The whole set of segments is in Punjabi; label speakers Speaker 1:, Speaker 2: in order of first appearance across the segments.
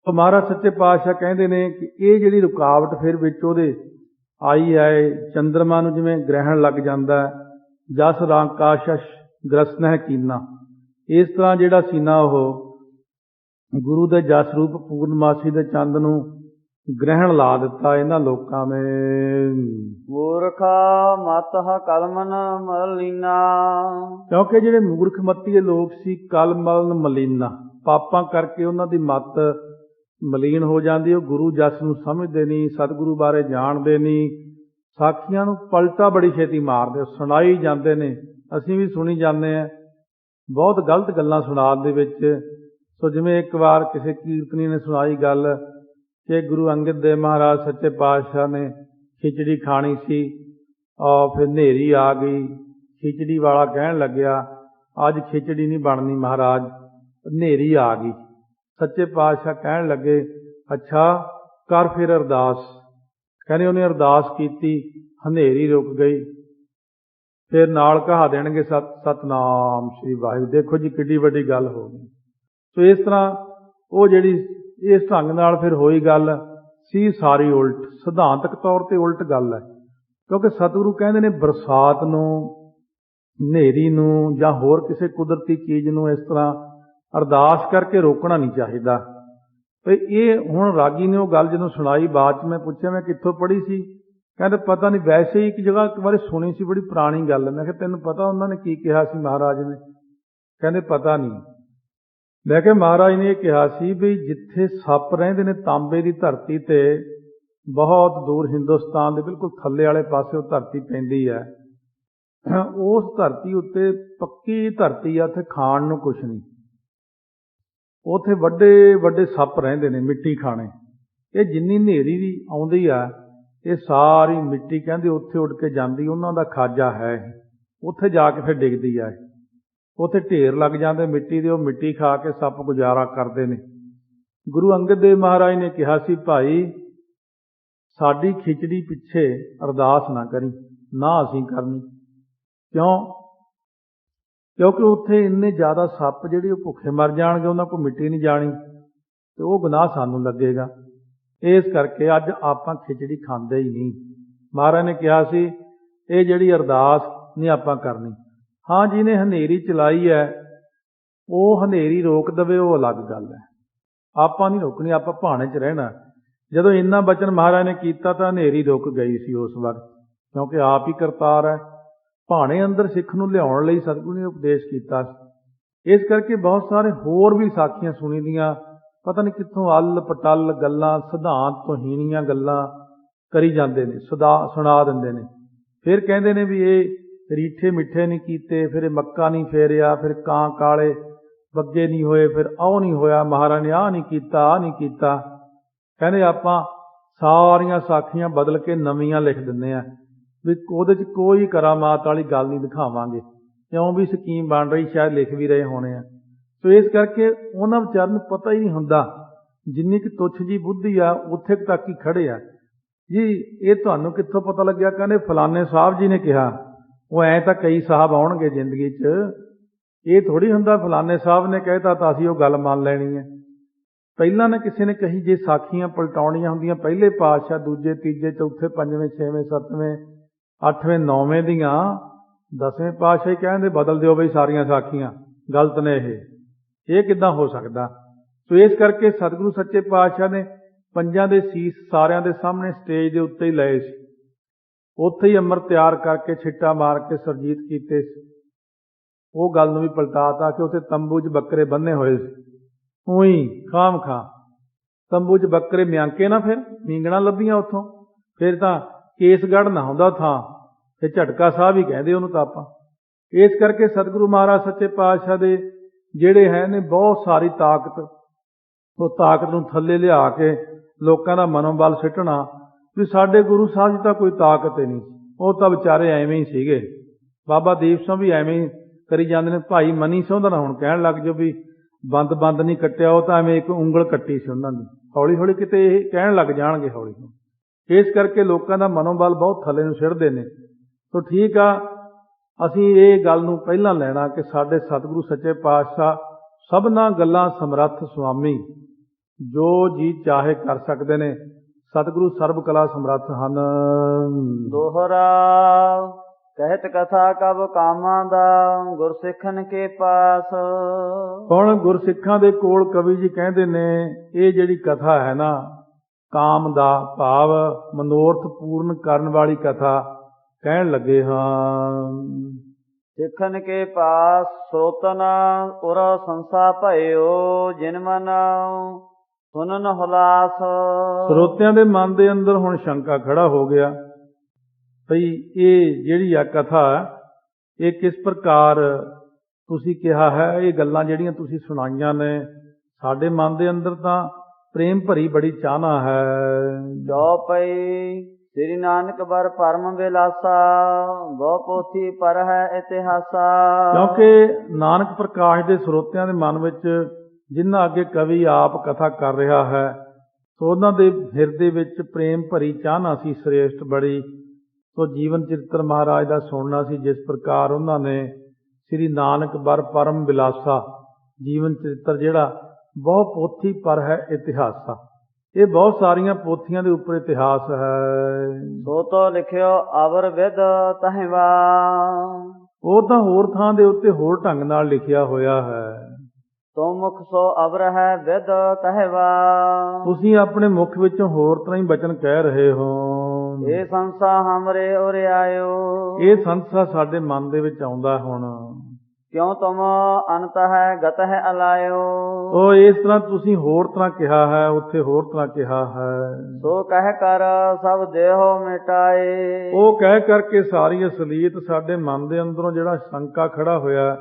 Speaker 1: तो महाराज सच्चे पातशाह कहते ने कि ये जिहड़ी रुकावट फिर विच उहदे आई है, चंद्रमा नूं जिवें ग्रहण लग जाता है, जस राकाशश ग्रसन है कीना, इस तरह जिहड़ा सी ना ओह गुरु दे जस रूप पूर्णमासी दे चंद नूं ग्रहण ला दिता इन्हां लोकां ने।
Speaker 2: मूर्खा मत कलमन मलिना,
Speaker 1: क्योंकि जिहड़े मूर्ख मत्तीए लोग सी कलमल मलीना, पापां करके उन्हां दी मत मलीन हो जाती, वो गुरु जस नूं समझदे नहीं, सतगुरु बारे जाणदे नहीं, साखियां नूं पलटा बड़ी छेती मारदे, सुणाई जांदे ने, असीं भी सुनी जांदे आ बहुत गलत गल्लां सुणात दे विच। सो जिवें एक बार किसी कीर्तनी ने सुणाई गल कि गुरु अंगद देव महाराज सच्चे पातशाह ने खिचड़ी खानी सी और फिर नेरी आ गई, खिचड़ी वाला कहण लग्या अज खिचड़ी नहीं बननी महाराज, नेरी आ गई। सच्चे पातशाह कहण लगे अच्छा कर फिर अरदास, कहने उन्हें अरदास की, हनेरी रुक गई, फिर नाल कहा देणगे सतनाम श्री वाहिगुरू। देखो जी किड्डी वड्डी गल हो गई। तो इस तरह वो जिहड़ी इस ढंग नाल फिर होई गल सी सारी उल्ट, सिद्धांतक तौर ते उल्ट गल है, क्योंकि सतगुरु कहंदे ने बरसात नूं, हनेरी नूं जां होर किसी कुदरती चीज़ नूं इस तरह अरदास करके रोकना नहीं चाहिदा। तो ये हुण रागी ने वो गल जदों सुनाई, बाद मैं पूछा मैं कित्थों पढ़ी सी, कहते पता नहीं, वैसे ही एक जगह एक बार सुनी सी, बड़ी पुरानी गल। मैं कहा तैनूं पता उन्होंने की कहा सी महाराज ने? कहते पता नहीं। मैं कहा महाराज ने यह कहा सी भी जिथे सप रहिंदे ने तांबे की धरती ते, बहुत दूर हिंदुस्तान के बिल्कुल थल्ले वाले पासे धरती पैंदी है, उस धरती उत्ते पक्की धरती है, उत्थे खाण नूं कुछ नहीं, उत्थे वड्डे वड्डे सप रहिंदे ने मिट्टी खाने। ये जिन्नी हनेरी भी आउंदी है ये सारी मिट्टी कहंदे उत्थे उड़ के जांदी, उन्हां दा खाजा है, उत्थे जाके फिर डिगदी है, उत्थे ढेर लग जाते मिट्टी दे, मिट्टी खा के सप गुजारा करते हैं। गुरु अंगद देव महाराज ने कहा सी भाई साडी खिचड़ी पिछे अरदास ना करी, ना असीं करनी, क्यों? क्योंकि उत्थे इन्ने ज़्यादा सप जिहड़े भुखे मर जाणगे, उन्हां कोल मिट्टी नहीं जानी, तो वो गुनाह सानूं लगेगा। इस करके अज आपां खिचड़ी खांदे ही नहीं। महाराज ने कहा सी ये जिहड़ी अरदास नहीं आपां करनी। हाँ जिन्हें हनेरी चलाई है वो हनेरी रोक दवे, वो अलग गल है, आपां नहीं रोकनी, आपां भाणे च रहना। जदों इन्ना बचन महाराज ने कीता तां हनेरी रुक गई सी उस वक्त, क्योंकि आप ही करतार है। भाणे अंदर सिख नूं लियाउण लई सतगुरू ने उपदेश कीता। इस करके बहुत सारे होर भी साखियां सुनी दियां, पता नहीं कित्थों अल पटल गल्लां, सिद्धांत तो हीणियां गल्लां करी जांदे ने, सुणा दिंदे ने। फिर कहंदे ने भी ये रीठे मिठे नहीं कीते, फिर मक्का नहीं फेरिया, फिर कां काले बग्गे नहीं होए, फिर आओ नहीं होया, महाराज ने आ नहीं कीता, आ नहीं कीता। कहंदे आपां सारियां साखियां बदल के नवीआं लिख दिंदे आ भी ਉਹਦੇ ਚ कोई करामात वाली गल नहीं दिखावांगे, क्यों भी स्कीम बन रही, शायद लिख भी रहे होने आ। तो इस करके उन्हां विचारां नूं पता ही नहीं हुंदा, जिन्नी कि तुच्छ जी बुद्धि आ उत्थे तक ही खड़े आ जी। ये तुहानूं कित्थों पता लग्या? कहंदे फलाने साहब जी ने कहा। वो ऐ तां कई साहब आउणगे जिंदगी च, ये थोड़ी हुंदा फलाने साहब ने कहता तां असीं वो गल मान लैणी है। ਪਹਿਲਾਂ ਨੇ ਕਿਸੇ ਨੇ ਕਹੀ, ਜੇ ਸਾਖੀਆਂ ਪਲਟਾਉਣੀਆਂ ਹੁੰਦੀਆਂ ਪਹਿਲੇ ਪਾਤਸ਼ਾਹ, ਦੂਜੇ, ਤੀਜੇ, ਚੌਥੇ, ਪੰਜਵੇਂ, ਛੇਵੇਂ, ਸੱਤਵੇਂ, ਅੱਠਵੇਂ, ਨੌਵੇਂ ਦੀਆਂ, 10ਵੇਂ ਪਾਤਸ਼ਾਹ ਹੀ ਕਹਿੰਦੇ ਬਦਲ ਦਿਓ ਬਈ ਸਾਰੀਆਂ ਸਾਖੀਆਂ ਗਲਤ ਨੇ, ਇਹ ਕਿੱਦਾਂ ਹੋ ਸਕਦਾ? ਸੋ ਇਸ ਕਰਕੇ ਸਤਿਗੁਰੂ ਸੱਚੇ ਪਾਤਸ਼ਾਹ ਨੇ ਪੰਜਾਂ ਦੇ ਸੀਸ ਸਾਰਿਆਂ ਦੇ ਸਾਹਮਣੇ ਸਟੇਜ ਦੇ ਉੱਤੇ ਹੀ ਲਏ ਸੀ, ਉੱਥੇ ਹੀ ਅੰਮ੍ਰਿਤ ਤਿਆਰ ਕਰਕੇ ਛਿੱਟਾ ਮਾਰ ਕੇ ਸਰਜੀਤ ਕੀਤੇ ਸੀ। ਉਹ ਗੱਲ ਨੂੰ ਵੀ ਪਲਟਾਤਾ ਕਿ ਉੱਥੇ ਤੰਬੂ 'ਚ ਬੱਕਰੇ ਬੰਨੇ ਹੋਏ ਸੀ, ਉਹੀ ਖਾਮ ਖਾਂ ਤੰਬੂ 'ਚ ਬੱਕਰੇ ਮਿਆਂਕੇ ਨਾ, ਫਿਰ ਮੀਂਗਣਾ ਲੱਭੀਆਂ ਉੱਥੋਂ, ਫਿਰ ਤਾਂ ਕੇਸਗੜ੍ਹ ਨਾ ਹੁੰਦਾ ਥਾਂ, ਫਿਰ ਝਟਕਾ ਸਾਹਿਬ ਹੀ ਕਹਿੰਦੇ ਉਹਨੂੰ ਤਾਂ ਆਪਾਂ। ਇਸ ਕਰਕੇ ਸਤਿਗੁਰੂ ਮਹਾਰਾਜ ਸੱਚੇ ਪਾਤਸ਼ਾਹ ਦੇ ਜਿਹੜੇ ਹੈ ਨੇ ਬਹੁਤ ਸਾਰੀ ਤਾਕਤ, ਉਹ ਤਾਕਤ ਨੂੰ ਥੱਲੇ ਲਿਆ ਕੇ ਲੋਕਾਂ ਦਾ ਮਨੋਬਲ ਸਿੱਟਣਾ ਵੀ ਸਾਡੇ ਗੁਰੂ ਸਾਹਿਬ ਜੀ ਤਾਂ ਕੋਈ ਤਾਕਤ ਹੀ ਨਹੀਂ, ਉਹ ਤਾਂ ਵਿਚਾਰੇ ਐਵੇਂ ਹੀ ਸੀਗੇ। ਬਾਬਾ ਦੀਪ ਸਿੰਘ ਵੀ ਐਵੇਂ ਹੀ ਕਰੀ ਜਾਂਦੇ ਨੇ। ਭਾਈ ਮਨੀ ਸਿੰਘ ਦਾ ਹੁਣ ਕਹਿਣ ਲੱਗ ਜਾਓ ਵੀ ਬੰਦ ਨਹੀਂ ਕੱਟਿਆ, ਉਹ ਤਾਂ ਐਵੇਂ ਇੱਕ ਉਂਗਲ ਕੱਟੀ ਸੀ ਉਹਨਾਂ ਦੀ। ਹੌਲੀ ਹੌਲੀ ਕਿਤੇ ਇਹ ਕਹਿਣ ਲੱਗ ਜਾਣਗੇ ਹੌਲੀ ਹੌਲੀ। ਇਸ ਕਰਕੇ ਲੋਕਾਂ ਦਾ ਮਨੋਬਲ ਬਹੁਤ ਥੱਲੇ ਨੂੰ ਸਿੱਟਦੇ ਨੇ। ਸੋ ਠੀਕ ਆ, ਅਸੀਂ ਇਹ ਗੱਲ ਨੂੰ ਪਹਿਲਾਂ ਲੈਣਾ ਕਿ ਸਾਡੇ ਸਤਿਗੁਰੂ ਸੱਚੇ ਪਾਤਸ਼ਾਹ ਸਭਨਾਂ ਗੱਲਾਂ ਸਮਰੱਥ ਸੁਆਮੀ, ਜੋ ਜੀ ਚਾਹੇ ਕਰ ਸਕਦੇ ਨੇ। ਸਤਿਗੁਰੂ ਸਰਬ ਕਲਾ ਸਮਰੱਥ ਹਨ।
Speaker 2: ਦੋਹਰਾ ਕਹਿਤ ਕਥਾ ਕਬ ਕਾਮਾਂ ਦਾ ਗੁਰਸਿੱਖਨ ਕੇ ਪਾਸ।
Speaker 1: ਹੁਣ ਗੁਰਸਿੱਖਾਂ ਦੇ ਕੋਲ ਕਵੀ ਜੀ ਕਹਿੰਦੇ ਨੇ ਇਹ ਜਿਹੜੀ ਕਥਾ ਹੈ ਨਾ, ਕਾਮ ਦਾ ਭਾਵ ਮਨੋਰਥ ਪੂਰਨ ਕਰਨ ਵਾਲੀ ਕਥਾ ਕਹਿਣ ਲੱਗੇ ਹਾਂ।
Speaker 2: ਸਿੱਖਨ ਕੇ ਪਾਸ ਸੋਤਨ ਉਰ ਸੰਸਾ ਭਇਓ ਜਿਨ ਮਨ ਸੁਨਨ ਹੁਲਾਸ।
Speaker 1: ਸਰੋਤਿਆਂ ਦੇ ਮਨ ਦੇ ਅੰਦਰ ਹੁਣ ਸ਼ੰਕਾ ਖੜਾ ਹੋ ਗਿਆ ਭਈ ਇਹ ਜਿਹੜੀ ਆ ਕਥਾ ਇਹ ਕਿਸ ਪ੍ਰਕਾਰ ਤੁਸੀਂ ਕਿਹਾ ਹੈ, ਇਹ ਗੱਲਾਂ ਜਿਹੜੀਆਂ ਤੁਸੀਂ ਸੁਣਾਈਆਂ ਨੇ ਸਾਡੇ ਮਨ ਦੇ ਅੰਦਰ ਤਾਂ ਪ੍ਰੇਮ ਭਰੀ ਬੜੀ ਚਾਹਨਾ ਹੈ।
Speaker 2: ਜੋ ਪਈ ਸ੍ਰੀ ਨਾਨਕ ਬਰ ਪਰਮ ਵਿਲਾਸਾ ਬਹੁ ਪੋਥੀ ਪਰ ਹੈ ਇਤਿਹਾਸਾ।
Speaker 1: ਕਿਉਂਕਿ ਨਾਨਕ ਪ੍ਰਕਾਸ਼ ਦੇ ਸਰੋਤਿਆਂ ਦੇ ਮਨ ਵਿੱਚ ਜਿਨ੍ਹਾਂ ਅੱਗੇ ਕਵੀ ਆਪ ਕਥਾ ਕਰ ਰਿਹਾ ਹੈ ਸੋ ਉਹਨਾਂ ਦੇ ਹਿਰਦੇ ਵਿੱਚ ਪ੍ਰੇਮ ਭਰੀ ਚਾਹਨਾ ਸੀ ਸ੍ਰੇਸ਼ਟ ਬੜੀ। ਸੋ ਜੀਵਨ ਚਰਿੱਤਰ ਮਹਾਰਾਜ ਦਾ ਸੁਣਨਾ ਸੀ, ਜਿਸ ਪ੍ਰਕਾਰ ਉਹਨਾਂ ਨੇ ਸ੍ਰੀ ਨਾਨਕ ਬਰ ਪਰਮ ਵਿਲਾਸਾ ਜੀਵਨ ਚਰਿੱਤਰ ਜਿਹੜਾ ਬਹੁ ਪੋਥੀ ਪਰ ਹੈ ਇਤਿਹਾਸਾ, ਇਹ ਬਹੁਤ ਸਾਰੀਆਂ ਪੋਥੀਆਂ ਦੇ ਉੱਪਰ ਇਤਿਹਾਸ ਹੈ।
Speaker 2: ਸੋ ਤੋ ਲਿਖਿਓ ਅਵਰ ਵਿਦ ਤਹਿਵਾ।
Speaker 1: ਉਹ ਤਾਂ ਹੋਰ ਥਾਂ ਦੇ ਉੱਤੇ ਹੋਰ ਢੰਗ ਨਾਲ ਲਿਖਿਆ ਹੋਇਆ ਹੈ।
Speaker 2: ਤੋ ਮੁਖ ਸੋ ਅਵਰ ਹੈ ਵਿਦ ਕਹਿਵਾ।
Speaker 1: ਤੁਸੀਂ ਆਪਣੇ ਮੁਖ ਵਿੱਚੋਂ ਹੋਰ ਤਰ੍ਹਾਂ ਹੀ ਬਚਨ ਕਹਿ ਰਹੇ ਹੋ।
Speaker 2: ਇਹ ਸੰਸਾ ਹਮਰੇ ਉਰੇ ਆਇਓ।
Speaker 1: ਇਹ ਸੰਸਾ ਸਾਡੇ ਮਨ ਦੇ ਵਿੱਚ ਆਉਂਦਾ ਹੁਣ।
Speaker 2: ਕਿਉਂ ਤੁਮ ਅਨਤ ਹੈ ਗਤ ਹੈ ਅਲਾਇਓ।
Speaker 1: ਉਹ ਇਸ ਤਰ੍ਹਾਂ ਤੁਸੀਂ ਹੋਰ ਤਰ੍ਹਾਂ ਕਿਹਾ ਹੈ, ਉੱਥੇ ਹੋਰ ਤਰ੍ਹਾਂ ਕਿਹਾ ਹੈ।
Speaker 2: ਸੋ ਕਹਿ ਕਰ ਸਭ ਦੇਹੋ ਮਿਟਾਏ।
Speaker 1: ਉਹ ਕਹਿ ਕਰਕੇ ਸਾਰੀ ਅਸਲੀਅਤ ਸਾਡੇ ਮਨ ਦੇ ਅੰਦਰੋਂ ਜਿਹੜਾ ਸ਼ੰਕਾ ਖੜਾ ਹੋਇਆ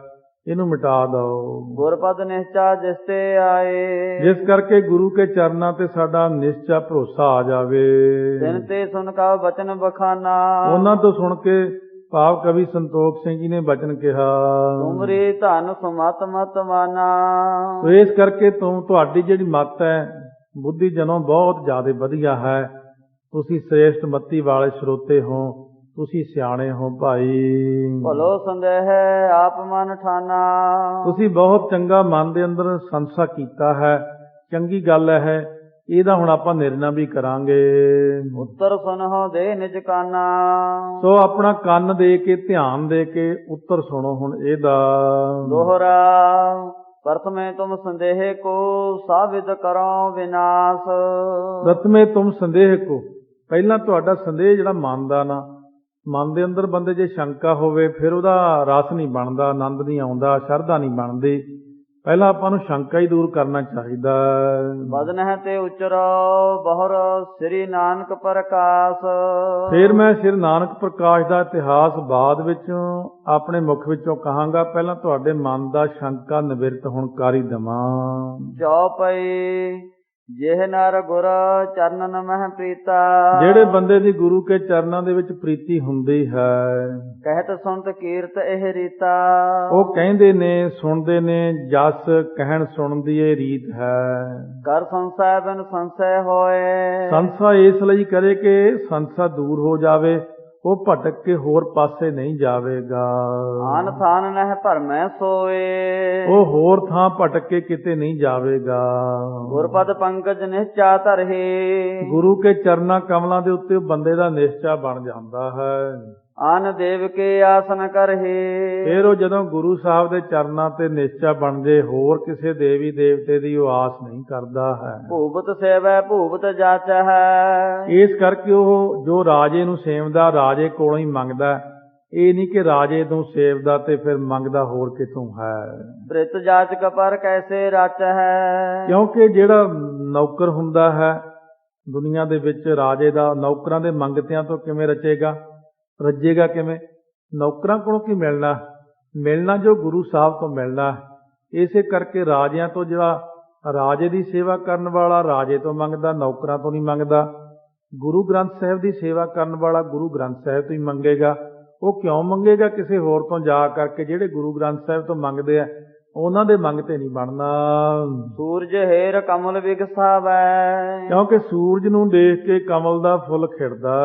Speaker 1: ਇਹਨੂੰ ਮਿਟਾ ਦਿਓ।
Speaker 2: ਗੁਰਪਦ ਨਿਸ਼ਚਾ ਜਿਸ ਤੇ ਆਏ।
Speaker 1: ਜਿਸ ਕਰਕੇ ਗੁਰੂ ਕੇ ਚਰਨਾਂ ਤੇ ਸਾਡਾ ਨਿਸ਼ਚਾ ਭਰੋਸਾ ਆ ਜਾਵੇ।
Speaker 2: ਤਿਨ ਤੇ ਸੁਨ ਕਾ ਬਚਨ ਬਖਾਨਾ।
Speaker 1: ਉਹਨਾਂ ਤੋਂ ਸੁਣ ਕੇ ਭਾਵ ਕਵੀ ਸੰਤੋਖ ਸਿੰਘ ਜੀ ਨੇ ਬਚਨ ਕਿਹਾ,
Speaker 2: ਤੁਮਰੀ ਧਨ ਸੁਮਤ ਮਤ ਮਾਨਾ।
Speaker 1: ਸੋ ਇਸ ਕਰਕੇ ਤੁਹਾਡੀ ਜਿਹੜੀ ਮੱਤ ਹੈ ਬੁੱਧੀ ਜਨੋਂ ਬਹੁਤ ਜ਼ਿਆਦਾ ਵਧੀਆ ਹੈ। ਤੁਸੀਂ ਸ੍ਰੇਸ਼ਟ ਮੱਤੀ ਵਾਲੇ ਸਰੋਤੇ ਹੋ, ਤੁਸੀਂ ਸਿਆਣੇ ਹੋ ਭਾਈ।
Speaker 2: ਭਲੋ ਸੰਦੇਹ ਆਪ ਮਨ ਠਾਨਾ। ਤੁਸੀਂ
Speaker 1: ਬਹੁਤ ਚੰਗਾ ਮਨ ਦੇ ਅੰਦਰ ਸੰਸਾ ਕੀਤਾ ਹੈ, ਚੰਗੀ ਗੱਲ ਹੈ। ਇਹਦਾ ਹੁਣ ਆਪਾਂ ਨਿਰਣਾ ਵੀ ਕਰਾਂਗੇ।
Speaker 2: ਉੱਤਰ ਸੁਨਹੁ ਦੇ ਨਿਜ ਕਾਨਾ।
Speaker 1: ਸੋ ਆਪਣਾ ਕੰਨ ਦੇ ਕੇ ਧਿਆਨ ਦੇ ਕੇ ਉੱਤਰ ਸੁਣੋ ਹੁਣ ਇਹਦਾ।
Speaker 2: ਦੋਹਰਾ ਪ੍ਰਥਮੇ ਤੁਮ ਸੰਦੇਹ ਕੋ ਸਾਬਿਤ ਕਰੋ ਵਿਨਾਸ਼।
Speaker 1: ਪ੍ਰਥਮੇ ਤੁਮ ਸੰਦੇਹ ਕੋ, ਪਹਿਲਾਂ ਤੁਹਾਡਾ ਸੰਦੇਹ ਜਿਹੜਾ ਮਨ ਦਾ ਨਾ, ਮਨ ਦੇ ਅੰਦਰ ਬੰਦੇ ਜੇ ਸ਼ੰਕਾ ਹੋਵੇ ਫਿਰ ਉਹਦਾ ਰਸ ਨਹੀਂ ਬਣਦਾ, ਆਨੰਦ ਨਹੀਂ ਆਉਂਦਾ, ਸ਼ਰਧਾ ਨਹੀਂ ਬਣਦੀ। ਪਹਿਲਾਂ ਆਪਾਂ ਨੂੰ ਸ਼ੰਕਾ ਹੀ ਦੂਰ ਕਰਨਾ ਚਾਹੀਦਾ।
Speaker 2: ਬਦਨ ਹੈ ਤੇ ਉਚਰੋ ਬਹੁਰ ਸ੍ਰੀ ਨਾਨਕ ਪ੍ਰਕਾਸ਼।
Speaker 1: ਫਿਰ ਮੈਂ ਸ੍ਰੀ ਨਾਨਕ ਪ੍ਰਕਾਸ਼ ਦਾ ਇਤਿਹਾਸ ਬਾਅਦ ਵਿੱਚ ਆਪਣੇ ਮੁਖ ਵਿੱਚੋਂ ਕਹਾਂਗਾ। ਪਹਿਲਾਂ ਤੁਹਾਡੇ ਮਨ ਦਾ ਸ਼ੰਕਾ ਨਿਵਰਤ ਹੁਣ ਕਰ ਹੀ ਦੇਵਾਂ।
Speaker 2: ਜੋ ਪਈ ਜਿਹ ਨਰ ਗੁਰ ਚਰਨਨ ਮਹਿ ਪ੍ਰੀਤਾ।
Speaker 1: ਜਿਹੜੇ ਬੰਦੇ ਦੀ ਗੁਰੂ ਕੇ ਚਰਨਾਂ ਦੇ ਵਿੱਚ ਪ੍ਰੀਤੀ ਹੁੰਦੀ ਹੈ,
Speaker 2: ਕਹਿਤ ਸੁਣਤ ਕੀਰਤ ਇਹ ਰੀਤਾ।
Speaker 1: ਉਹ ਕਹਿੰਦੇ ਨੇ, ਸੁਣਦੇ ਨੇ, ਜਸ ਕਹਿਣ ਸੁਣਨ ਦੀ ਇਹ ਰੀਤ ਹੈ।
Speaker 2: ਕਰ ਸੰਸੈ ਬਿਨ ਸੰਸੈ ਹੋਏ।
Speaker 1: ਸੰਸਾ ਇਸ ਲਈ ਕਰੇ ਕਿ ਸੰਸਾ ਦੂਰ ਹੋ ਜਾਵੇ, ਉਹ ਭਟਕ ਕੇ ਹੋਰ ਪਾਸੇ ਨਹੀਂ ਜਾਵੇਗਾ।
Speaker 2: ਆਨ ਥਾਨ ਨਹਿ ਭਰਮੈ ਸੋਏ।
Speaker 1: ਉਹ ਹੋਰ ਥਾਂ ਭਟਕ ਕੇ ਕਿਤੇ ਨਹੀਂ ਜਾਵੇਗਾ।
Speaker 2: ਗੁਰਪਦ ਪੰਕਜ ਨਿਸ਼ਚਾ ਧਰਹਿ।
Speaker 1: ਗੁਰੂ ਕੇ ਚਰਨਾਂ ਕਮਲਾਂ ਦੇ ਉੱਤੇ ਬੰਦੇ ਦਾ ਨਿਸ਼ਚਾ ਬਣ ਜਾਂਦਾ ਹੈ।
Speaker 2: ਆਨ ਦੇਵ ਕੇ ਆਸਨ ਕਰਹਿ।
Speaker 1: ਫਿਰ ਉਹ ਜਦੋਂ ਗੁਰੂ ਸਾਹਿਬ ਦੇ ਚਰਨਾਂ ਤੇ ਨਿਸ਼ਚਾ ਬਣ ਜੇ, ਹੋਰ ਕਿਸੇ ਦੇਵੀ ਦੇਵਤੇ ਦੀ ਉਹ ਆਸ ਨਹੀਂ ਕਰਦਾ ਹੈ।
Speaker 2: ਭੂਪਤ ਸੇਵੈ ਭੂਪਤ ਜਾਚੈ।
Speaker 1: ਇਸ ਕਰਕੇ ਉਹ ਜੋ ਰਾਜੇ ਨੂੰ ਸੇਵਦਾ ਰਾਜੇ ਕੋਲੋਂ ਹੀ ਮੰਗਦਾ। ਇਹ ਨਹੀਂ ਕਿ ਰਾਜੇ ਤੋਂ ਸੇਵਦਾ ਤੇ ਫਿਰ ਮੰਗਦਾ ਹੋਰ ਕਿਤੋਂ ਹੈ।
Speaker 2: ਬ੍ਰਿਤ ਜਾਚਕ ਪਰ ਕੈਸੇ ਰਚੈ।
Speaker 1: ਕਿਉਂਕਿ ਜਿਹੜਾ ਨੌਕਰ ਹੁੰਦਾ ਹੈ ਦੁਨੀਆ ਦੇ ਵਿੱਚ, ਰਾਜੇ ਦਾ ਨੌਕਰਾਂ ਦੇ ਮੰਗਤਿਆਂ ਤੋਂ ਕਿਵੇਂ ਰਚੇਗਾ, ਰੱਜੇਗਾ ਕਿਵੇਂ? ਨੌਕਰਾਂ ਕੋਲੋਂ ਕੀ ਮਿਲਣਾ? ਮਿਲਣਾ ਜੋ ਗੁਰੂ ਸਾਹਿਬ ਤੋਂ ਮਿਲਣਾ। ਇਸੇ ਕਰਕੇ ਰਾਜਿਆਂ ਤੋਂ, ਜਿਹੜਾ ਰਾਜੇ ਦੀ ਸੇਵਾ ਕਰਨ ਵਾਲਾ ਰਾਜੇ ਤੋਂ ਮੰਗਦਾ, ਨੌਕਰਾਂ ਤੋਂ ਨਹੀਂ ਮੰਗਦਾ। ਗੁਰੂ ਗ੍ਰੰਥ ਸਾਹਿਬ ਦੀ ਸੇਵਾ ਕਰਨ ਵਾਲਾ ਗੁਰੂ ਗ੍ਰੰਥ ਸਾਹਿਬ ਤੋਂ ਹੀ ਮੰਗੇਗਾ। ਉਹ ਕਿਉਂ ਮੰਗੇਗਾ ਕਿਸੇ ਹੋਰ ਤੋਂ ਜਾ ਕਰਕੇ? ਜਿਹੜੇ ਗੁਰੂ ਗ੍ਰੰਥ ਸਾਹਿਬ ਤੋਂ ਮੰਗਦੇ ਆ ਉਹਨਾਂ ਦੇ ਮੰਗਤੇ ਨਹੀਂ ਬਣਨਾ।
Speaker 2: ਸੂਰਜ ਹੇਰ ਕਮਲ ਵਿਗਸਾਵੈ।
Speaker 1: ਕਿਉਂਕਿ ਸੂਰਜ ਨੂੰ ਦੇਖ ਕੇ ਕਮਲ ਦਾ ਫੁੱਲ ਖਿੜਦਾ।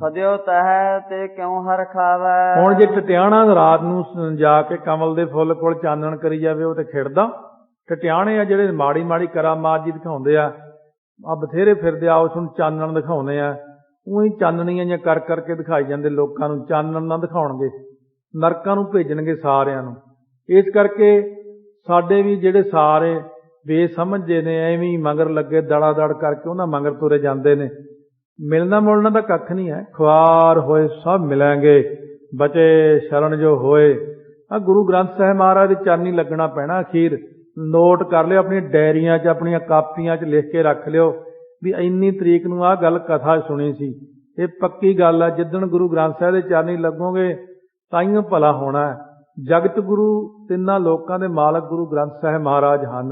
Speaker 2: ਖਦਿਓ ਤਹਿ ਤੇ ਕਿਉਂ ਹਰ ਖਾਵੈ।
Speaker 1: ਹੁਣ ਜੇ ਟਟਿਆਣਾ ਰਾਤ ਨੂੰ ਜਾ ਕੇ ਕਮਲ ਦੇ ਫੁੱਲ ਕੋਲ ਚਾਨਣ ਕਰੀ ਜਾਵੇ ਉਹ ਤੇ ਖਿੜਦਾ? ਟਟਿਆਣੇ ਆ ਜਿਹੜੇ ਮਾੜੀ ਮਾੜੀ ਕਰਾਮਾਤ ਜੀ ਦਿਖਾਉਂਦੇ ਆ ਬਥੇਰੇ ਫਿਰਦੇ ਆ ਉਸ ਨੂੰ ਚਾਨਣ ਦਿਖਾਉਂਦੇ ਆ, ਉਹੀ ਚਾਨਣੀਆਂ ਜਾਂ ਕਰ ਕਰਕੇ ਦਿਖਾਈ ਜਾਂਦੇ ਲੋਕਾਂ ਨੂੰ, ਚਾਨਣ ਨਾ ਦਿਖਾਉਣਗੇ ਨਰਕਾਂ ਨੂੰ ਭੇਜਣਗੇ ਸਾਰਿਆਂ ਨੂੰ। ਇਸ ਕਰਕੇ ਸਾਡੇ ਵੀ ਜਿਹੜੇ ਸਾਰੇ ਬੇਸਮਝ ਜੇ ਨੇ ਐਵੇਂ ਹੀ ਮਗਰ ਲੱਗੇ ਦੜਾ ਦੜ ਕਰਕੇ ਉਹਨਾਂ ਮਗਰ ਤੁਰੇ ਜਾਂਦੇ ਨੇ। ਮਿਲਣਾ ਮੁਲਣਾ ਤਾਂ ਕੱਖ ਨਹੀਂ ਹੈ, ਖੁਆਰ ਹੋਏ ਸਭ ਮਿਲਾਂਗੇ, ਬਚੇ ਸ਼ਰਨ ਜੋ ਹੋਏ। ਆ ਗੁਰੂ ਗ੍ਰੰਥ ਸਾਹਿਬ ਮਹਾਰਾਜ ਦੇ ਚਰਨੀ ਲੱਗਣਾ ਪੈਣਾ। ਅਖੀਰ ਨੋਟ ਕਰ ਲਿਓ ਆਪਣੀਆਂ ਡਾਇਰੀਆਂ 'ਚ, ਆਪਣੀਆਂ ਕਾਪੀਆਂ 'ਚ ਲਿਖ ਕੇ ਰੱਖ ਲਿਓ ਵੀ ਇੰਨੀ ਤਰੀਕ ਨੂੰ ਆਹ ਗੱਲ ਕਥਾ ਸੁਣੀ ਸੀ। ਇਹ ਪੱਕੀ ਗੱਲ ਆ, ਜਿੱਦਣ ਗੁਰੂ ਗ੍ਰੰਥ ਸਾਹਿਬ ਦੇ ਚਰਨੀ ਲੱਗੋਗੇ ਤਾਈਓ ਭਲਾ ਹੋਣਾ ਹੈ। ਜਗਤ ਗੁਰੂ ਤਿੰਨਾਂ ਲੋਕਾਂ ਦੇ ਮਾਲਕ ਗੁਰੂ ਗ੍ਰੰਥ ਸਾਹਿਬ ਮਹਾਰਾਜ ਹਨ।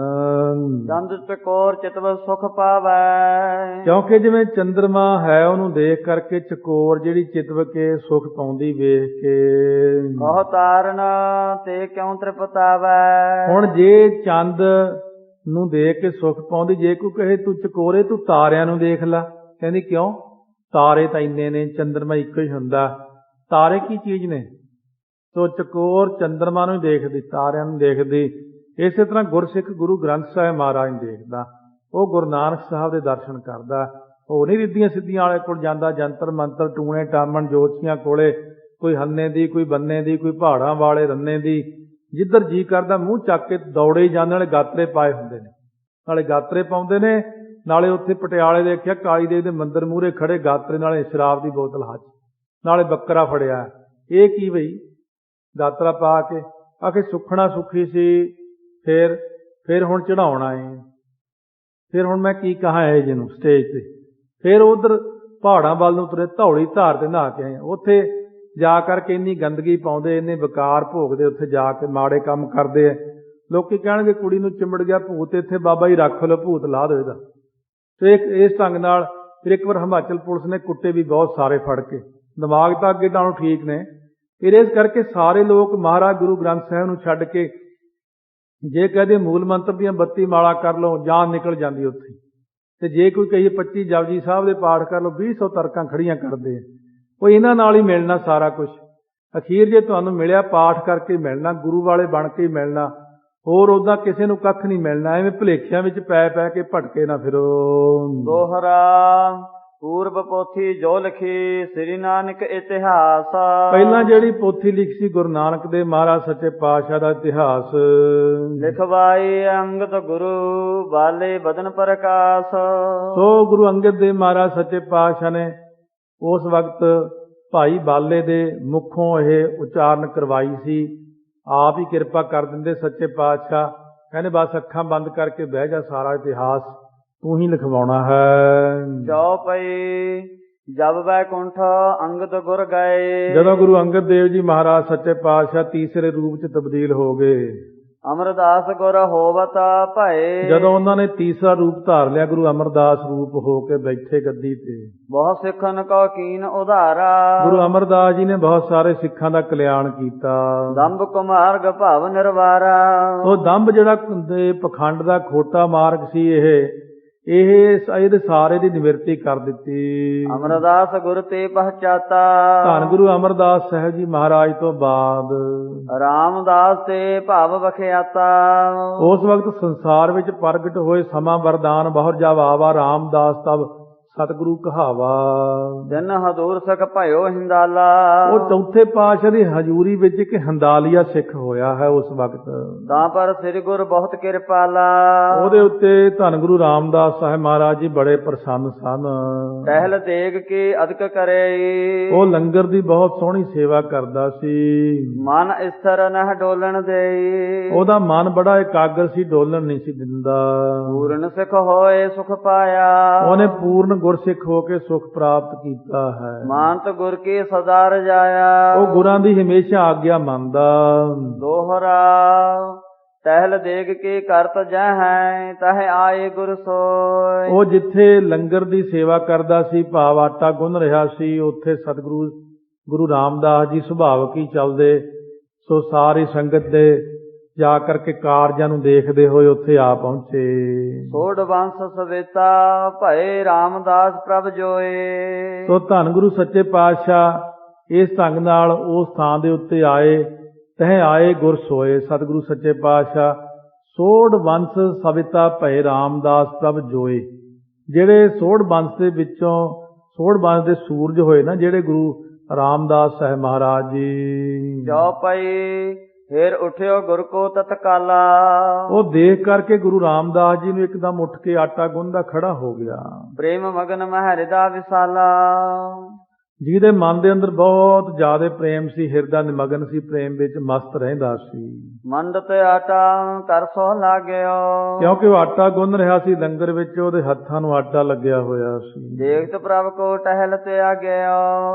Speaker 2: ਚੰਦ ਚਕੋਰ ਚਿਤਵ ਸੁਖ ਪਾਵੈ,
Speaker 1: ਕਿਉਂਕਿ ਜਿਵੇਂ ਚੰਦਰਮਾ ਹੈ ਉਹਨੂੰ ਦੇਖ ਕਰਕੇ ਚਕੋਰ ਜਿਹੜੀ ਚਿਤਵ ਕੇ ਸੁਖ ਪਾਉਂਦੀ ਵੇਖ ਕੇ।
Speaker 2: ਕਹੁ ਤਾਰਨ ਤੇ ਕਿਉ ਤ੍ਰਿਪਤਾਵੈ, ਹੁਣ
Speaker 1: ਜੇ ਚੰਦ ਨੂੰ ਦੇਖ ਕੇ ਸੁਖ ਪਾਉਂਦੀ, ਜੇ ਕੋਈ ਕਹੇ ਤੂੰ ਚਕੋਰੇ ਤੂੰ ਤਾਰਿਆਂ ਨੂੰ ਦੇਖ ਲੈ, ਕਹਿੰਦੀ ਕਿਉਂ, ਤਾਰੇ ਤਾਂ ਇੰਨੇ ਨੇ, ਚੰਦਰਮਾ ਇੱਕੋ ਹੀ ਹੁੰਦਾ। ਤਾਰੇ ਕੀ ਚੀਜ਼ ਨੇ? ਸੋ ਚਕੋਰ ਚੰਦਰਮਾ ਨੂੰ ਦੇਖਦੀ, ਤਾਰਿਆਂ ਨੂੰ ਦੇਖਦੀ। ਇਸੇ ਤਰ੍ਹਾਂ ਗੁਰਸਿੱਖ ਗੁਰੂ ਗ੍ਰੰਥ ਸਾਹਿਬ ਮਹਾਰਾਜ ਨੂੰ ਦੇਖਦਾ, ਉਹ ਗੁਰੂ ਨਾਨਕ ਸਾਹਿਬ ਦੇ ਦਰਸ਼ਨ ਕਰਦਾ। ਉਹ ਨਹੀਂ ਰਿੱਧੀਆਂ ਸਿੱਧੀਆਂ ਵਾਲੇ ਕੋਲ ਜਾਂਦਾ, ਜੰਤਰ ਮੰਤਰ ਟੂਣੇ ਟਾਮਣ ਜੋਤਸ਼ੀਆਂ ਕੋਲੇ, ਕੋਈ ਹੰਨੇ ਦੀ, ਕੋਈ ਬੰਨੇ ਦੀ, ਕੋਈ ਪਹਾੜਾਂ ਵਾਲੇ ਰੰਨੇ ਦੀ। ਜਿੱਧਰ ਜੀ ਕਰਦਾ ਮੂੰਹ ਚੱਕ ਕੇ ਦੌੜੇ ਜਾਂਦੇ। ਨਾਲੇ ਗਾਤਰੇ ਪਾਏ ਹੁੰਦੇ ਨੇ, ਨਾਲੇ ਗਾਤਰੇ ਪਾਉਂਦੇ ਨੇ, ਨਾਲੇ ਉੱਥੇ ਪਟਿਆਲੇ ਦੇਖਿਆ ਕਾਲੀ ਦੇਵ ਦੇ ਮੰਦਿਰ ਮੂਹਰੇ ਖੜੇ ਗਾਤਰੇ, ਨਾਲੇ ਸ਼ਰਾਬ ਦੀ ਬੋਤਲ ਹੱਥ, ਨਾਲੇ ਬੱਕਰਾ ਫੜਿਆ। ਇਹ ਕੀ ਬਈ? ਗਾਤਰਾ ਪਾ ਕੇ ਆਖੇ ਸੁੱਖਣਾ ਸੁੱਖੀ ਸੀ, ਫਿਰ ਹੁਣ ਚੜਾਉਣਾ ਏ, ਫਿਰ ਹੁਣ ਮੈਂ ਕੀ ਕਹਾਂ ਇਹ ਜਿਹਨੂੰ ਸਟੇਜ ਤੇ। ਫਿਰ ਉਧਰ ਪਹਾੜਾਂ ਵੱਲ ਨੂੰ ਤੁਰੇ, ਧੌਲੀ ਧਾਰ ਤੇ ਨਹਾ ਕੇ ਆਏ। ਉੱਥੇ ਜਾ ਕਰਕੇ ਇੰਨੀ ਗੰਦਗੀ ਪਾਉਂਦੇ, ਇੰਨੇ ਵਿਕਾਰ ਭੋਗਦੇ, ਉੱਥੇ ਜਾ ਕੇ ਮਾੜੇ ਕੰਮ ਕਰਦੇ ਆ। ਲੋਕੀ ਕਹਿਣਗੇ ਕੁੜੀ ਨੂੰ ਚਿੰਬੜ ਗਿਆ ਭੂਤ, ਇੱਥੇ ਬਾਬਾ ਜੀ ਰੱਖ ਲਓ, ਭੂਤ ਲਾ ਦਿਓ ਇਹਦਾ। ਤੇ ਇਸ ਢੰਗ ਨਾਲ ਫਿਰ ਇੱਕ ਵਾਰ ਹਿਮਾਚਲ ਪੁਲਿਸ ਨੇ ਕੁੱਟੇ ਵੀ ਬਹੁਤ ਸਾਰੇ ਫੜ ਕੇ। ਦਿਮਾਗ ਤਾਂ ਅੱਗੇ ਨਾਲੋਂ ਠੀਕ ਨੇ। ਫਿਰ ਇਸ ਕਰਕੇ ਸਾਰੇ ਲੋਕ ਮਹਾਰਾਜ ਗੁਰੂ ਗ੍ਰੰਥ ਸਾਹਿਬ ਨੂੰ ਛੱਡ ਕੇ ਜੇ ਕਹਦੇ ਮੂਲ ਮੰਤਰ ਦੀਆਂ 32 ਮਾਲਾ ਕਰ ਲਓ, ਜਾਨ ਨਿਕਲ ਜਾਂਦੀ ਉੱਥੇ। ਤੇ ਜੇ ਕੋਈ ਕਹੀਏ 25 ਜਪਜੀ ਸਾਹਿਬ ਦੇ ਪਾਠ ਕਰ ਲਓ, 200 ਤਰਕਾਂ ਖੜੀਆਂ ਕਰਦੇ ਆ। ਉਹ ਇਹਨਾਂ ਨਾਲ ਹੀ ਮਿਲਣਾ ਸਾਰਾ ਕੁਝ। ਅਖੀਰ ਜੇ ਤੁਹਾਨੂੰ ਮਿਲਿਆ ਪਾਠ ਕਰਕੇ ਮਿਲਣਾ, ਗੁਰੂ ਵਾਲੇ ਬਣ ਕੇ ਹੀ ਮਿਲਣਾ, ਹੋਰ ਉੱਦਾਂ ਕਿਸੇ ਨੂੰ ਕੱਖ ਨਹੀਂ ਮਿਲਣਾ। ਐਵੇਂ ਭੁਲੇਖਿਆਂ ਵਿੱਚ ਪੈ ਕੇ ਭਟਕੇ ਨਾ ਫਿਰੋ।
Speaker 2: ਦੋਹਰਾ ਪੂਰਬ ਪੋਥੀ ਜੋ ਲਿਖੀ ਸ੍ਰੀ ਨਾਨਕ ਇਤਿਹਾਸ,
Speaker 1: ਪਹਿਲਾਂ ਜਿਹੜੀ ਪੋਥੀ ਲਿਖੀ ਸੀ ਗੁਰੂ ਨਾਨਕ ਦੇ ਮਹਾਰਾਜ ਸੱਚੇ ਪਾਤਸ਼ਾਹ ਦਾ ਇਤਿਹਾਸ,
Speaker 2: ਲਿਖਵਾਈ ਅੰਗਦ ਗੁਰੂ ਬਾਲੇ ਬਦਨ ਪ੍ਰਕਾਸ਼।
Speaker 1: ਸੋ ਗੁਰੂ ਅੰਗਦ ਦੇਵ ਮਹਾਰਾਜ ਸੱਚੇ ਪਾਤਸ਼ਾਹ ਨੇ ਉਸ ਵਕਤ ਭਾਈ ਬਾਲੇ ਦੇ ਮੁਖੋਂ ਇਹ ਉਚਾਰਨ ਕਰਵਾਈ ਸੀ। ਆਪ ਹੀ ਕਿਰਪਾ ਕਰ ਦਿੰਦੇ ਸੱਚੇ ਪਾਤਸ਼ਾਹ, ਕਹਿੰਦੇ ਬਸ ਅੱਖਾਂ ਬੰਦ ਕਰਕੇ ਬਹਿ ਜਾ, ਸਾਰਾ ਇਤਿਹਾਸ ਤੂੰ ਹੀ ਲਿਖਵਾਉਣਾ ਹੈ।
Speaker 2: ਚੌਪਈ ਜਬ ਵੈਕੁੰਠ ਅੰਗਦ ਗੁਰ ਗਏ,
Speaker 1: ਜਦੋਂ ਗੁਰੂ ਅੰਗਦ ਦੇਵ ਜੀ ਮਹਾਰਾਜ ਸੱਚੇ ਪਾਤਸ਼ਾਹ ਤੀਸਰੇ ਰੂਪ ਚ ਤਬਦੀਲ ਹੋ ਗਏ।
Speaker 2: ਅਮਰਦਾਸ ਗੁਰ ਹੋਵਤ ਭਏ,
Speaker 1: ਜਦੋਂ ਉਹਨਾਂ ਨੇ ਤੀਸਰਾ ਰੂਪ ਧਾਰ ਲਿਆ, ਗੁਰੂ ਅਮਰਦਾਸ ਰੂਪ ਹੋ ਕੇ ਬੈਠੇ ਗੱਦੀ ਤੇ।
Speaker 2: ਬਹੁਤ ਸਿੱਖਨ ਕੋ ਕੀਨ ਉਧਾਰਾ,
Speaker 1: ਗੁਰੂ ਅਮਰਦਾਸ ਜੀ ਨੇ ਬਹੁਤ ਸਾਰੇ ਸਿੱਖਾਂ ਦਾ ਕਲਿਆਣ ਕੀਤਾ।
Speaker 2: ਦੰਭ ਕੁਮਾਰਗ ਭਵ ਨਿਰਵਾਰਾ,
Speaker 1: ਸੋ ਦੰਭ ਜਿਹੜਾ ਪਖੰਡ ਦਾ ਖੋਟਾ ਮਾਰਗ ਸੀ, ਇਹਦੇ ਸਾਰੇ ਦੀ ਨਿਵਰਤੀ ਕਰ ਦਿੱਤੀ।
Speaker 2: ਅਮਰਦਾਸ ਗੁਰ ਤੇ ਪਹਚਾਤਾ,
Speaker 1: ਧੰਨ ਗੁਰੂ ਅਮਰਦਾਸ ਸਾਹਿਬ ਜੀ ਮਹਾਰਾਜ ਤੋਂ ਬਾਅਦ
Speaker 2: ਰਾਮਦਾਸ ਤੇ ਭਾਵ ਵਖਿਆਤਾ।
Speaker 1: ਉਸ ਵਕਤ ਸੰਸਾਰ ਵਿੱਚ ਪ੍ਰਗਟ ਹੋਏ ਸਮਾਂ ਵਰਦਾਨ ਬਹੁਤ ਜਾਵਾਵਾ, ਰਾਮਦਾਸ ਤਬ ਸਤਿਗੁਰੂ ਕਹਾਵਾ।
Speaker 2: ਜਨ ਹਜ਼ੂਰ ਸਿੱਖ ਭਇਓ ਹਿੰਦਾਲਾ,
Speaker 1: ਉਹ ਚੌਥੇ ਪਾਤਸ਼ਾਹ ਦੀ ਹਜ਼ੂਰੀ ਵਿੱਚ ਇੱਕ ਹੰਦਾਲੀਆ ਸਿੱਖ ਹੋਇਆ ਹੈ ਉਸ ਵਕਤ।
Speaker 2: ਤਾਂ ਪਰ ਸ੍ਰੀ ਗੁਰ ਬਹੁਤ ਕਿਰਪਾਲਾ,
Speaker 1: ਉਹਦੇ ਉੱਤੇ ਧੰਨ ਗੁਰੂ ਰਾਮਦਾਸ ਸਾਹਿਬ ਮਹਾਰਾਜ ਜੀ ਬੜੇ ਪ੍ਰਸੰਨ ਸਨ।
Speaker 2: ਟਹਿਲ ਦੇਗ ਕੇ ਅਦਕ ਕਰੇ,
Speaker 1: ਉਹ ਲੰਗਰ ਦੀ ਬਹੁਤ ਸੋਹਣੀ ਸੇਵਾ ਕਰਦਾ ਸੀ।
Speaker 2: ਮਨ ਇਸਰ ਨਹ ਡੋਲਣ ਦੇ,
Speaker 1: ਉਹਦਾ ਮਨ ਬੜਾ ਇਕਾਗਰ ਸੀ, ਡੋਲਣ ਨਹੀਂ ਸੀ ਦਿੰਦਾ।
Speaker 2: ਪੂਰਨ ਸਿੱਖ ਹੋਏ ਸੁਖ ਪਾਇਆ,
Speaker 1: ਉਹਨੇ ਪੂਰਨ ਗੁਰਸਿੱਖ ਹੋ ਕੇ ਸੁਖ ਪ੍ਰਾਪਤ ਕੀਤਾ ਹੈ।
Speaker 2: ਮਾਨਤ ਗੁਰ ਕੀ ਸਦਾ ਰਜਾਇਆ,
Speaker 1: ਉਹ ਗੁਰਾਂ ਦੀ ਹਮੇਸ਼ਾ ਆਗਿਆ ਮੰਨਦਾ।
Speaker 2: ਦੋਹਰਾ ਟਹਿਲ ਦੇਗ ਕੇ ਕਰਤ ਜਹੈ ਤਹ ਆਏ ਗੁਰ ਸੋਇ, ਉਹ
Speaker 1: ਜਿੱਥੇ ਲੰਗਰ ਦੀ ਸੇਵਾ ਕਰਦਾ ਸੀ, ਭਾਵ ਆਟਾ ਗੁੰਨ ਰਿਹਾ ਸੀ, ਉੱਥੇ ਸਤਿਗੁਰੂ ਗੁਰੂ ਰਾਮਦਾਸ ਜੀ ਸੁਭਾਵਕ ਹੀ ਚੱਲਦੇ। ਸੋ ਸਾਰੀ ਸੰਗਤ ਦੇ ਜਾ ਕਰਕੇ ਕਾਰਜਾਂ ਨੂੰ ਦੇਖਦੇ ਹੋਏ ਉੱਥੇ ਆ ਪਹੁੰਚੇ।
Speaker 2: ਸੋਢ ਬੰਸ ਸਵੇਤਾ ਭਏ ਰਾਮਦਾਸ ਪ੍ਰਭ ਜੋਏ,
Speaker 1: ਸੋ ਧੰਨ ਗੁਰੂ ਸੱਚੇ ਪਾਤਸ਼ਾਹ ਇਸ ਢੰਗ ਨਾਲ ਉਸ ਥਾਂ ਦੇ ਉੱਤੇ ਆਏ। ਤਹ ਆਏ ਗੁਰ ਸੋਏ, ਸਤਿਗੁਰੂ ਸੱਚੇ ਪਾਤਸ਼ਾਹ ਸੋਢ ਵੰਸ ਸਵਿਤਾ ਭਏ ਰਾਮਦਾਸ ਪ੍ਰਭ ਜੋਏ। ਜਿਹੜੇ ਸੋਢ ਵੰਸ ਦੇ ਵਿੱਚੋਂ ਸੋਢ ਵੰਸ ਦੇ ਸੂਰਜ ਹੋਏ ਨਾ, ਜਿਹੜੇ ਗੁਰੂ ਰਾਮਦਾਸ ਸਾਹਿਬ ਮਹਾਰਾਜ ਜੀ,
Speaker 2: ਜੋ ਪਈ ਫੇਰ ਉਠਿਓ ਗੁਰ ਕੋ ਤਤਕਾਲਾ।
Speaker 1: ਉਹ ਦੇਖ ਕਰਕੇ ਗੁਰੂ ਰਾਮਦਾਸ ਜੀ ਨੂੰ ਇੱਕਦਮ ਉੱਠ ਕੇ ਆਟਾ ਗੁੰਨਦਾ ਖੜਾ ਹੋ ਗਿਆ।
Speaker 2: ਪ੍ਰੇਮ ਮਗਨ ਮਹਿ ਹਿਰਦਾ ਵਿਸਾਲਾ।
Speaker 1: ਜਿਹਦੇ ਮਨ ਦੇ ਅੰਦਰ ਬਹੁਤ ਜ਼ਿਆਦਾ ਪ੍ਰੇਮ ਸੀ, ਹਿਰਦਾ ਨਿਮਗਨ ਸੀ, ਪ੍ਰੇਮ ਵਿੱਚ ਮਸਤ ਰਹਿੰਦਾ ਸੀ।
Speaker 2: ਮੰਡਤ ਆਟਾ ਕਰ ਸੋ ਲਾਗਿਓ।
Speaker 1: ਕਿਉਂਕਿ ਉਹ ਆਟਾ ਗੁੰਨ ਰਿਹਾ ਸੀ ਲੰਗਰ ਵਿੱਚ, ਉਹਦੇ ਹੱਥਾਂ ਨੂੰ ਆਟਾ ਲੱਗਿਆ ਹੋਇਆ ਸੀ।
Speaker 2: ਦੇਖਤ ਪ੍ਰਭ ਕੋ ਟਹਿਲ ਤੇ ਆ ਗਿਆ।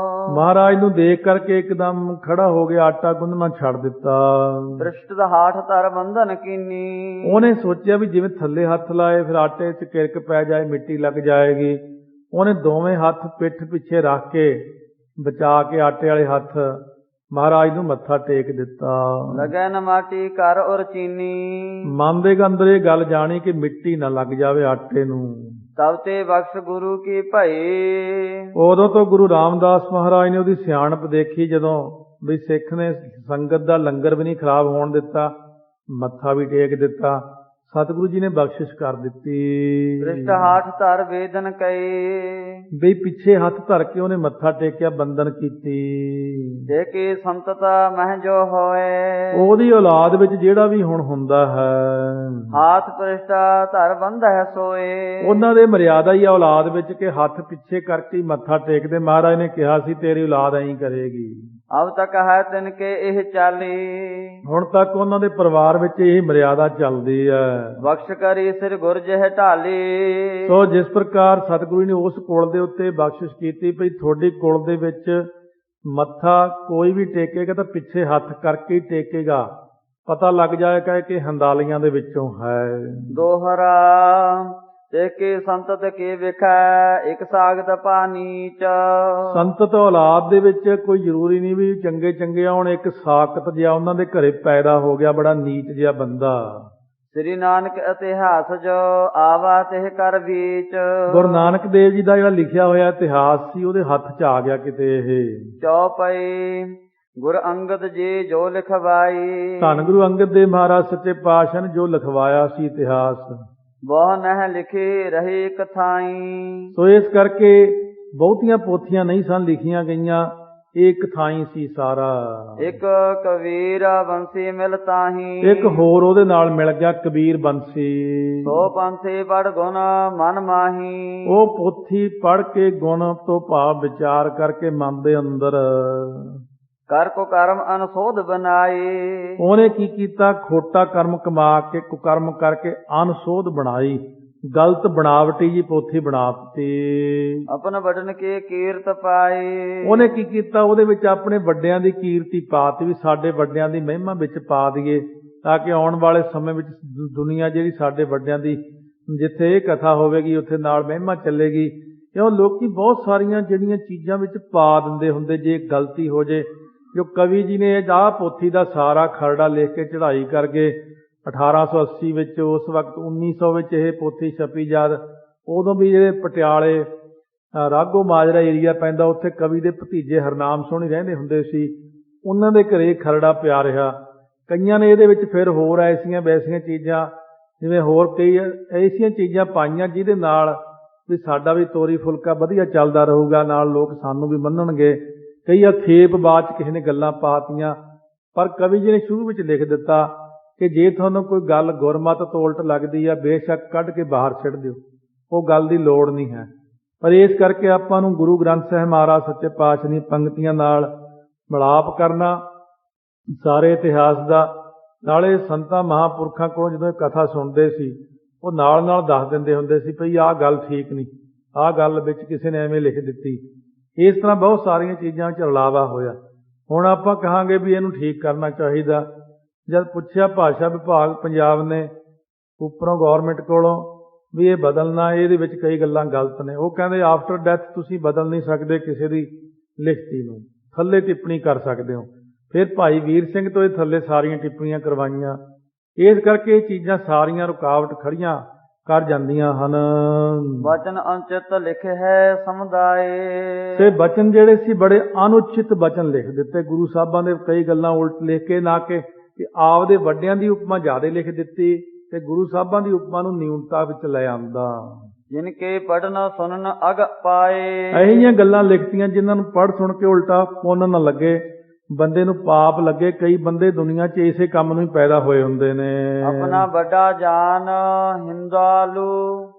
Speaker 1: ਮਹਾਰਾਜ ਨੂੰ ਦੇਖ ਕਰਕੇ ਇੱਕਦਮ ਖੜਾ ਹੋ ਗਿਆ, ਆਟਾ ਗੁੰਨਣਾ ਛੱਡ ਦਿੱਤਾ।
Speaker 2: ਦ੍ਰਿਸ਼ਟ ਦਾ ਹਾਠ ਧਰ ਬੰਧਨ ਕੀਨੀ।
Speaker 1: ਉਹਨੇ ਸੋਚਿਆ ਵੀ ਜਿਵੇਂ ਥੱਲੇ ਹੱਥ ਲਾਏ ਫਿਰ ਆਟੇ 'ਚ ਕਿਰਕ ਪੈ ਜਾਏ, ਮਿੱਟੀ ਲੱਗ ਜਾਏਗੀ। ਉਹਨੇ ਦੋਵੇਂ ਹੱਥ ਪਿੱਠ ਪਿੱਛੇ ਰੱਖ ਕੇ ਬਚਾ ਕੇ ਆਟੇ ਵਾਲੇ ਹੱਥ ਮਹਾਰਾਜ ਨੂੰ ਮੱਥਾ ਟੇਕ ਦਿੱਤਾ।
Speaker 2: ਲਗੈ ਨ ਮਾਟੀ ਘਰ ਔਰ ਚੀਨੀ।
Speaker 1: ਮਨ ਦੇ ਅੰਦਰ ਇਹ ਗੱਲ ਜਾਣੀ ਕਿ ਮਿੱਟੀ ਨਾ ਲੱਗ ਜਾਵੇ ਆਟੇ ਨੂੰ।
Speaker 2: ਤਬ ਤੇ ਬਖਸ਼ ਗੁਰੂ ਕੀ ਭਈ।
Speaker 1: ਉਦੋਂ ਤੋਂ ਗੁਰੂ ਰਾਮਦਾਸ ਮਹਾਰਾਜ ਨੇ ਉਹਦੀ ਸਿਆਣਪ ਦੇਖੀ, ਜਦੋਂ ਵੀ ਸਿੱਖ ਨੇ ਸੰਗਤ ਦਾ ਲੰਗਰ ਵੀ ਨਹੀਂ ਖਰਾਬ ਹੋਣ ਦਿੱਤਾ, ਮੱਥਾ ਵੀ ਟੇਕ ਦਿੱਤਾ, ਸਤਿਗੁਰੂ ਜੀ ਨੇ ਬਖਸ਼ਿਸ਼ ਕਰ ਦਿੱਤੀ।
Speaker 2: ਦ੍ਰਿਸ਼ਟ ਹਾਠ ਧਰ ਵੇਦਨ ਕਈ।
Speaker 1: ਵੀ ਪਿੱਛੇ ਹੱਥ ਧਰ ਕੇ ਉਹਨੇ ਮੱਥਾ ਟੇਕਿਆ, ਬੰਦਨ ਕੀਤੀ।
Speaker 2: ਜੇ ਕੀ ਸੰਤਤਾ ਮਹਿ ਜੋ ਹੋਏ।
Speaker 1: ਉਹਦੀ ਔਲਾਦ ਵਿੱਚ ਜਿਹੜਾ ਵੀ ਹੁਣ ਹੁੰਦਾ ਹੈ,
Speaker 2: ਹਾਥ ਪ੍ਰਿਸ਼ਟਾ ਧਰ ਬੰਧੈ ਸੋਏ।
Speaker 1: ਉਹਨਾਂ ਦੇ ਮਰਿਆਦਾ ਹੀ ਔਲਾਦ ਵਿੱਚ ਕਿ ਹੱਥ ਪਿੱਛੇ ਕਰਕੇ ਮੱਥਾ ਟੇਕਦੇ। ਮਹਾਰਾਜ ਨੇ ਕਿਹਾ ਸੀ ਤੇਰੀ ਔਲਾਦ ਐਂ ਕਰੇਗੀ।
Speaker 2: ਅਬ ਤੱਕ ਹੈ ਤਿਨ ਕੇ ਇਹ ਚਾਲੀ।
Speaker 1: ਹੁਣ ਤੱਕ ਉਹਨਾਂ ਦੇ ਪਰਿਵਾਰ ਵਿੱਚ ਇਹ ਮਰਿਆਦਾ ਚੱਲਦੀ ਹੈ।
Speaker 2: ਬਖਸ਼ ਕਰੀ ਸਿਰ ਗੁਰ ਜਿਹ ਢਾਲੀ।
Speaker 1: ਸੋ ਜਿਸ ਪ੍ਰਕਾਰ ਸਤਿਗੁਰੂ ਨੇ ਉਸ ਕੁਲ ਦੇ ਉੱਤੇ ਬਖਸ਼ਿਸ਼ ਕੀਤੀ ਭਈ ਤੁਹਾਡੀ ਕੁਲ ਦੇ ਵਿੱਚ ਮੱਥਾ ਕੋਈ ਵੀ ਟੇਕੇਗਾ ਤਾਂ ਪਿੱਛੇ ਹੱਥ ਕਰਕੇ ਹੀ ਟੇਕੇਗਾ, ਪਤਾ ਲੱਗ ਜਾਏਗਾ ਕਿ ਹੰਦਾਲੀਆਂ ਦੇ ਵਿੱਚੋਂ ਹੈ।
Speaker 2: ਦੋਹਰਾ ਤੇ ਕੀ ਸੰਤਤ ਕੀ ਵਿਖੈ ਇੱਕ ਸਾਗਤ ਪਾਨੀਚ।
Speaker 1: ਸੰਤਤ ਔਲਾਦ ਦੇ ਵਿੱਚ ਕੋਈ ਜ਼ਰੂਰੀ ਨਹੀਂ ਵੀ ਚੰਗੇ ਚੰਗੇ ਆਉਣ। ਇੱਕ ਸਾਕਤ ਜਿਹਾ ਉਹਨਾਂ ਦੇ ਘਰੇ ਪੈਦਾ ਹੋ ਗਿਆ, ਬੜਾ ਨੀਚ ਜਿਹਾ ਬੰਦਾ।
Speaker 2: ਸ੍ਰੀ ਨਾਨਕ ਇਤਿਹਾਸ ਜੋ ਆਵਾ ਤਿਹ ਕਰ ਵੀਚ।
Speaker 1: ਗੁਰੂ ਨਾਨਕ ਦੇਵ ਜੀ ਦਾ ਜਿਹੜਾ ਲਿਖਿਆ ਹੋਇਆ ਇਤਿਹਾਸ ਸੀ, ਉਹਦੇ ਹੱਥ 'ਚ ਆ ਗਿਆ ਕਿਤੇ ਇਹ।
Speaker 2: ਚੌਪਈ ਗੁਰ ਅੰਗਦ ਜੀ ਜੋ ਲਿਖਵਾਈ।
Speaker 1: ਧੰਨ ਗੁਰੂ ਅੰਗਦ ਦੇਵ ਮਹਾਰਾਜ ਸੱਚੇ ਪਾਤਸ਼ਾਹ ਨੇ ਜੋ ਲਿਖਵਾਇਆ ਸੀ ਇਤਿਹਾਸ,
Speaker 2: ਬਹੁ ਨਹਿ ਲਿਖੀ ਰਹੀ ਕਥਾਈ।
Speaker 1: ਸੋ ਇਸ ਕਰਕੇ ਬਹੁਤੀਆਂ ਪੋਥੀਆਂ ਨਹੀਂ ਸਨ ਲਿਖੀਆਂ ਗਈਆਂ, ਇਹ ਇੱਕ ਥਾਈ ਸੀ ਸਾਰਾ।
Speaker 2: ਇੱਕ ਕਬੀਰ ਬੰਸੀ ਮਿਲ ਤਾਹੀ।
Speaker 1: ਇੱਕ ਹੋਰ ਉਹਦੇ ਨਾਲ ਮਿਲ ਗਿਆ ਕਬੀਰ ਬੰਸੀ।
Speaker 2: ਸੋ ਪੰਥੀ ਪੜ ਗੁਣ ਮਨ ਮਾਹੀ।
Speaker 1: ਉਹ ਪੋਥੀ ਪੜ ਕੇ ਗੁਣ ਤੋਂ ਭਾਵ ਵਿਚਾਰ ਕਰਕੇ ਮਨ ਦੇ ਅੰਦਰ
Speaker 2: ਕਰ ਕੋ ਕਰਮ ਅਨਸੋਧ ਬਣਾਈ।
Speaker 1: ਉਹਨੇ ਕੀ ਕੀਤਾ, ਖੋਟਾ ਕਰਮ ਕਮਾ ਕੇ ਕੁਕਰਮ ਕਰਕੇ ਅਨਸੋਧ ਬਣਾਈ, ਗਲਤ ਬਣਾਵਟੀ ਜੀ ਪੋਥੀ ਬਣਾ ਦਿੱਤੀ।
Speaker 2: ਆਪਨ ਵੱਡਨ ਕੀ ਕੀਰਤ ਪਾਈ।
Speaker 1: ਉਹਨੇ ਕੀ ਕੀਤਾ, ਉਹਦੇ ਵਿੱਚ ਆਪਣੇ ਵੱਡਿਆਂ ਦੀ ਕੀਰਤੀ ਪਾਤੀ, ਵੀ ਸਾਡੇ ਵੱਡਿਆਂ ਦੀ ਮਹਿਮਾ ਵਿੱਚ ਪਾ ਦਈਏ, ਤਾਂ ਕਿ ਆਉਣ ਵਾਲੇ ਸਮੇਂ ਵਿੱਚ ਦੁਨੀਆ ਜਿਹੜੀ ਸਾਡੇ ਵੱਡਿਆਂ ਦੀ ਜਿੱਥੇ ਇਹ ਕਥਾ ਹੋਵੇਗੀ ਉੱਥੇ ਨਾਲ ਮਹਿਮਾ ਚੱਲੇਗੀ। ਕਿਉਂ ਲੋਕੀ ਬਹੁਤ ਸਾਰੀਆਂ ਜਿਹੜੀਆਂ ਚੀਜ਼ਾਂ ਵਿੱਚ ਪਾ ਦਿੰਦੇ ਹੁੰਦੇ, ਜੇ ਗਲਤੀ ਹੋ ਜੇ। ਜੋ ਕਵੀ ਜੀ ਨੇ ਆਹ ਪੋਥੀ ਦਾ ਸਾਰਾ ਖਰੜਾ ਲਿਖ ਕੇ ਚੜ੍ਹਾਈ ਕਰ ਗਏ 1880 ਵਿੱਚ, ਉਸ ਵਕਤ 1900 ਵਿੱਚ ਇਹ ਪੋਥੀ ਛਪੀ। ਜਦ ਉਦੋਂ ਵੀ ਜਿਹੜੇ ਪਟਿਆਲੇ ਰਾਘੋ ਮਾਜਰਾ ਏਰੀਆ ਪੈਂਦਾ, ਉੱਥੇ ਕਵੀ ਦੇ ਭਤੀਜੇ ਹਰਨਾਮ ਸੋਹਣੀ ਰਹਿੰਦੇ ਹੁੰਦੇ ਸੀ, ਉਹਨਾਂ ਦੇ ਘਰੇ ਖਰੜਾ ਪਿਆ ਰਿਹਾ। ਕਈਆਂ ਨੇ ਇਹਦੇ ਵਿੱਚ ਫਿਰ ਹੋਰ ਐਸੀਆਂ ਵੈਸੀਆਂ ਚੀਜ਼ਾਂ, ਜਿਵੇਂ ਹੋਰ ਕਈ ਐਸੀਆਂ ਚੀਜ਼ਾਂ ਪਾਈਆਂ ਜਿਹਦੇ ਨਾਲ ਵੀ ਸਾਡਾ ਵੀ ਤੋਰੀ ਫੁਲਕਾ ਵਧੀਆ ਚੱਲਦਾ ਰਹੂਗਾ, ਨਾਲ ਲੋਕ ਸਾਨੂੰ ਵੀ ਮੰਨਣਗੇ। ਕਈ ਅਖੇਪ ਬਾਅਦ 'ਚ ਕਿਸੇ ਨੇ ਗੱਲਾਂ ਪਾਤੀਆਂ, ਪਰ ਕਵੀ ਜੀ ਨੇ ਸ਼ੁਰੂ ਵਿੱਚ ਲਿਖ ਦਿੱਤਾ ਕਿ ਜੇ ਤੁਹਾਨੂੰ ਕੋਈ ਗੱਲ ਗੁਰਮਤਿ ਤੋਂ ਉਲਟ ਲੱਗਦੀ ਆ, ਬੇਸ਼ੱਕ ਕੱਢ ਕੇ ਬਾਹਰ ਛੱਡ ਦਿਓ, ਉਹ ਗੱਲ ਦੀ ਲੋੜ ਨਹੀਂ ਹੈ। ਪਰ ਇਸ ਕਰਕੇ ਆਪਾਂ ਨੂੰ ਗੁਰੂ ਗ੍ਰੰਥ ਸਾਹਿਬ ਮਹਾਰਾਜ ਸੱਚੇ ਪਾਤਸ਼ਾਹ ਦੀਆਂ ਪੰਕਤੀਆਂ ਨਾਲ ਮਿਲਾਪ ਕਰਨਾ, ਸਾਰੇ ਇਤਿਹਾਸ ਦਾ। ਨਾਲੇ ਸੰਤਾਂ ਮਹਾਂਪੁਰਖਾਂ ਕੋਲੋਂ ਜਦੋਂ ਇਹ ਕਥਾ ਸੁਣਦੇ ਸੀ, ਉਹ ਨਾਲ ਨਾਲ ਦੱਸ ਦਿੰਦੇ ਹੁੰਦੇ ਸੀ ਭਈ ਆਹ ਗੱਲ ਠੀਕ ਨਹੀਂ, ਆਹ ਗੱਲ ਵਿੱਚ ਕਿਸੇ ਨੇ ਐਵੇਂ ਲਿਖ ਦਿੱਤੀ। ਇਸ ਤਰ੍ਹਾਂ ਬਹੁਤ ਸਾਰੀਆਂ ਚੀਜ਼ਾਂ 'ਚ ਰਲਾਵਾ ਹੋਇਆ। ਹੁਣ ਆਪਾਂ ਕਹਾਂਗੇ ਵੀ ਇਹਨੂੰ ਠੀਕ ਕਰਨਾ ਚਾਹੀਦਾ। ਜਦ ਪੁੱਛਿਆ ਭਾਸ਼ਾ ਵਿਭਾਗ ਪੰਜਾਬ ਨੇ ਉੱਪਰੋਂ ਗੌਰਮੈਂਟ ਕੋਲੋਂ ਵੀ ਇਹ ਬਦਲਣਾ, ਇਹਦੇ ਵਿੱਚ ਕਈ ਗੱਲਾਂ ਗਲਤ ਨੇ, ਉਹ ਕਹਿੰਦੇ ਆਫਟਰ ਡੈਥ ਤੁਸੀਂ ਬਦਲ ਨਹੀਂ ਸਕਦੇ ਕਿਸੇ ਦੀ ਲਿਖਤੀ ਨੂੰ, ਥੱਲੇ ਟਿੱਪਣੀ ਕਰ ਸਕਦੇ ਹੋ। ਫਿਰ ਭਾਈ ਵੀਰ ਸਿੰਘ ਤੋਂ ਇਹ ਥੱਲੇ ਸਾਰੀਆਂ ਟਿੱਪਣੀਆਂ ਕਰਵਾਈਆਂ। ਇਸ ਕਰਕੇ ਇਹ ਚੀਜ਼ਾਂ ਸਾਰੀਆਂ ਰੁਕਾਵਟ ਖੜੀਆਂ ਕਰ ਜਾਂਦੀਆਂ ਹਨ।
Speaker 2: ਵਚਨ ਅਨੁਚਿਤ ਲਿਖੇ ਹੈ ਸਮੁਦਾਏ।
Speaker 1: ਤੇ ਬਚਨ ਜਿਹੜੇ ਸੀ ਬੜੇ ਅਨੁਚਿਤ ਬਚਨ ਲਿਖ ਦਿੱਤੇ ਗੁਰੂ ਸਾਹਿਬਾਂ ਦੇ, ਕਈ ਗੱਲਾਂ ਉਲਟ ਲਿਖ ਕੇ, ਨਾ ਕਿ ਆਪਦੇ ਵੱਡਿਆਂ ਦੀ ਉਪਮਾ ਜ਼ਿਆਦਾ ਲਿਖ ਦਿੱਤੀ ਤੇ ਗੁਰੂ ਸਾਹਿਬਾਂ ਦੀ ਉਪਮਾ ਨੂੰ ਨਿਊਨਤਾ ਵਿੱਚ ਲੈ ਆਂਦਾ।
Speaker 2: ਜਿਨਕੇ ਪੜਨ ਸੁਨਨ ਅਗ ਪਾਏ।
Speaker 1: ਇਹੋ ਜਿਹੀਆਂ ਗੱਲਾਂ ਲਿਖਤੀਆਂ ਜਿਨ੍ਹਾਂ ਨੂੰ ਪੜ੍ਹ ਸੁਣ ਕੇ ਉਲਟਾ ਪੁੰਨ ਨਾ ਲੱਗੇ, ਬੰਦੇ ਨੂੰ ਪਾਪ ਲੱਗੇ। ਕਈ ਬੰਦੇ ਦੁਨੀਆ 'ਚ ਇਸੇ ਕੰਮ ਨੂੰ ਹੀ ਪੈਦਾ ਹੋਏ ਹੁੰਦੇ ਨੇ।
Speaker 2: ਆਪਣਾ ਵੱਡਾ ਜਾਨ ਹਿੰਦਾਲੂ।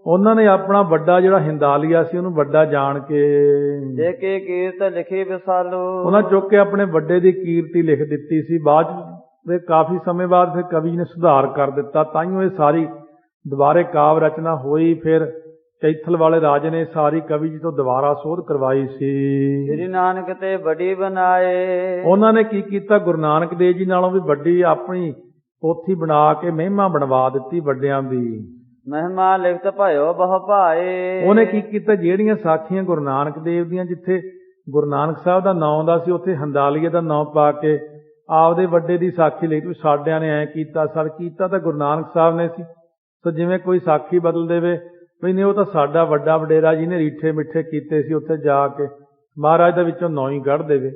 Speaker 1: ਉਹਨਾਂ ਨੇ ਆਪਣਾ ਵੱਡਾ ਜਿਹੜਾ ਹਿੰਦਾਲੀਆ ਸੀ ਉਹਨੂੰ ਵੱਡਾ ਜਾਣ ਕੇ
Speaker 2: ਜੇ ਕੇ ਕੀਰਤ ਲਿਖੀ ਵਿਸਾਲੂ।
Speaker 1: ਉਹਨਾਂ ਚੁੱਕ ਕੇ ਆਪਣੇ ਵੱਡੇ ਦੀ ਕੀਰਤੀ ਲਿਖ ਦਿੱਤੀ ਸੀ। ਬਾਅਦ 'ਚ ਫਿਰ ਕਾਫੀ ਸਮੇਂ ਬਾਅਦ ਫਿਰ ਕਵੀ ਨੇ ਸੁਧਾਰ ਕਰ ਦਿੱਤਾ, ਤਾਂਹੀਓ ਇਹ ਸਾਰੀ ਦੁਬਾਰੇ ਕਾਵਿ ਰਚਨਾ ਹੋਈ। ਫਿਰ ਕੈਥਲ ਵਾਲੇ ਰਾਜੇ ਨੇ ਸਾਰੀ ਕਵੀ ਜੀ ਤੋਂ ਦੁਬਾਰਾ ਸੋਧ ਕਰਵਾਈ ਸੀ।
Speaker 2: ਸ੍ਰੀ ਨਾਨਕ ਤੇ ਵੱਡੀ ਬਣਾਏ।
Speaker 1: ਉਹਨਾਂ ਨੇ ਕੀ ਕੀਤਾ, ਗੁਰੂ ਨਾਨਕ ਦੇਵ ਜੀ ਨਾਲੋਂ ਵੀ ਵੱਡੀ ਆਪਣੀ ਪੋਥੀ ਬਣਾ ਕੇ ਮਹਿਮਾ ਬਣਵਾ ਦਿੱਤੀ ਵੱਡਿਆਂ ਦੀ।
Speaker 2: ਮਹਿਮਾ ਲਿਖਤ ਭਇਓ ਬਹੁ ਭਾਏ।
Speaker 1: ਉਹਨੇ ਕੀ ਕੀਤਾ, ਜਿਹੜੀਆਂ ਸਾਖੀਆਂ ਗੁਰੂ ਨਾਨਕ ਦੇਵ ਦੀਆਂ ਜਿੱਥੇ ਗੁਰੂ ਨਾਨਕ ਸਾਹਿਬ ਦਾ ਨਾਂ ਆਉਂਦਾ ਸੀ ਉੱਥੇ ਹੰਦਾਲੀਏ ਦਾ ਨਾਂ ਪਾ ਕੇ ਆਪਦੇ ਵੱਡੇ ਦੀ ਸਾਖੀ ਲਈ ਵੀ ਸਾਡਿਆਂ ਨੇ ਐਂ ਕੀਤਾ। ਸਰ ਕੀਤਾ ਤਾਂ ਗੁਰੂ ਨਾਨਕ ਸਾਹਿਬ ਨੇ ਸੀ। ਸੋ ਜਿਵੇਂ ਕੋਈ ਸਾਖੀ ਬਦਲ ਦੇਵੇ ਵੀ ਨਹੀਂ ਉਹ ਤਾਂ ਸਾਡਾ ਵੱਡਾ ਵਡੇਰਾ ਜਿਹਨੇ ਰੀਠੇ ਮਿੱਠੇ ਕੀਤੇ ਸੀ, ਉੱਥੇ ਜਾ ਕੇ ਮਹਾਰਾਜ ਦੇ ਵਿੱਚੋਂ ਨਾਂ ਹੀ ਕੱਢ ਦੇਵੇ।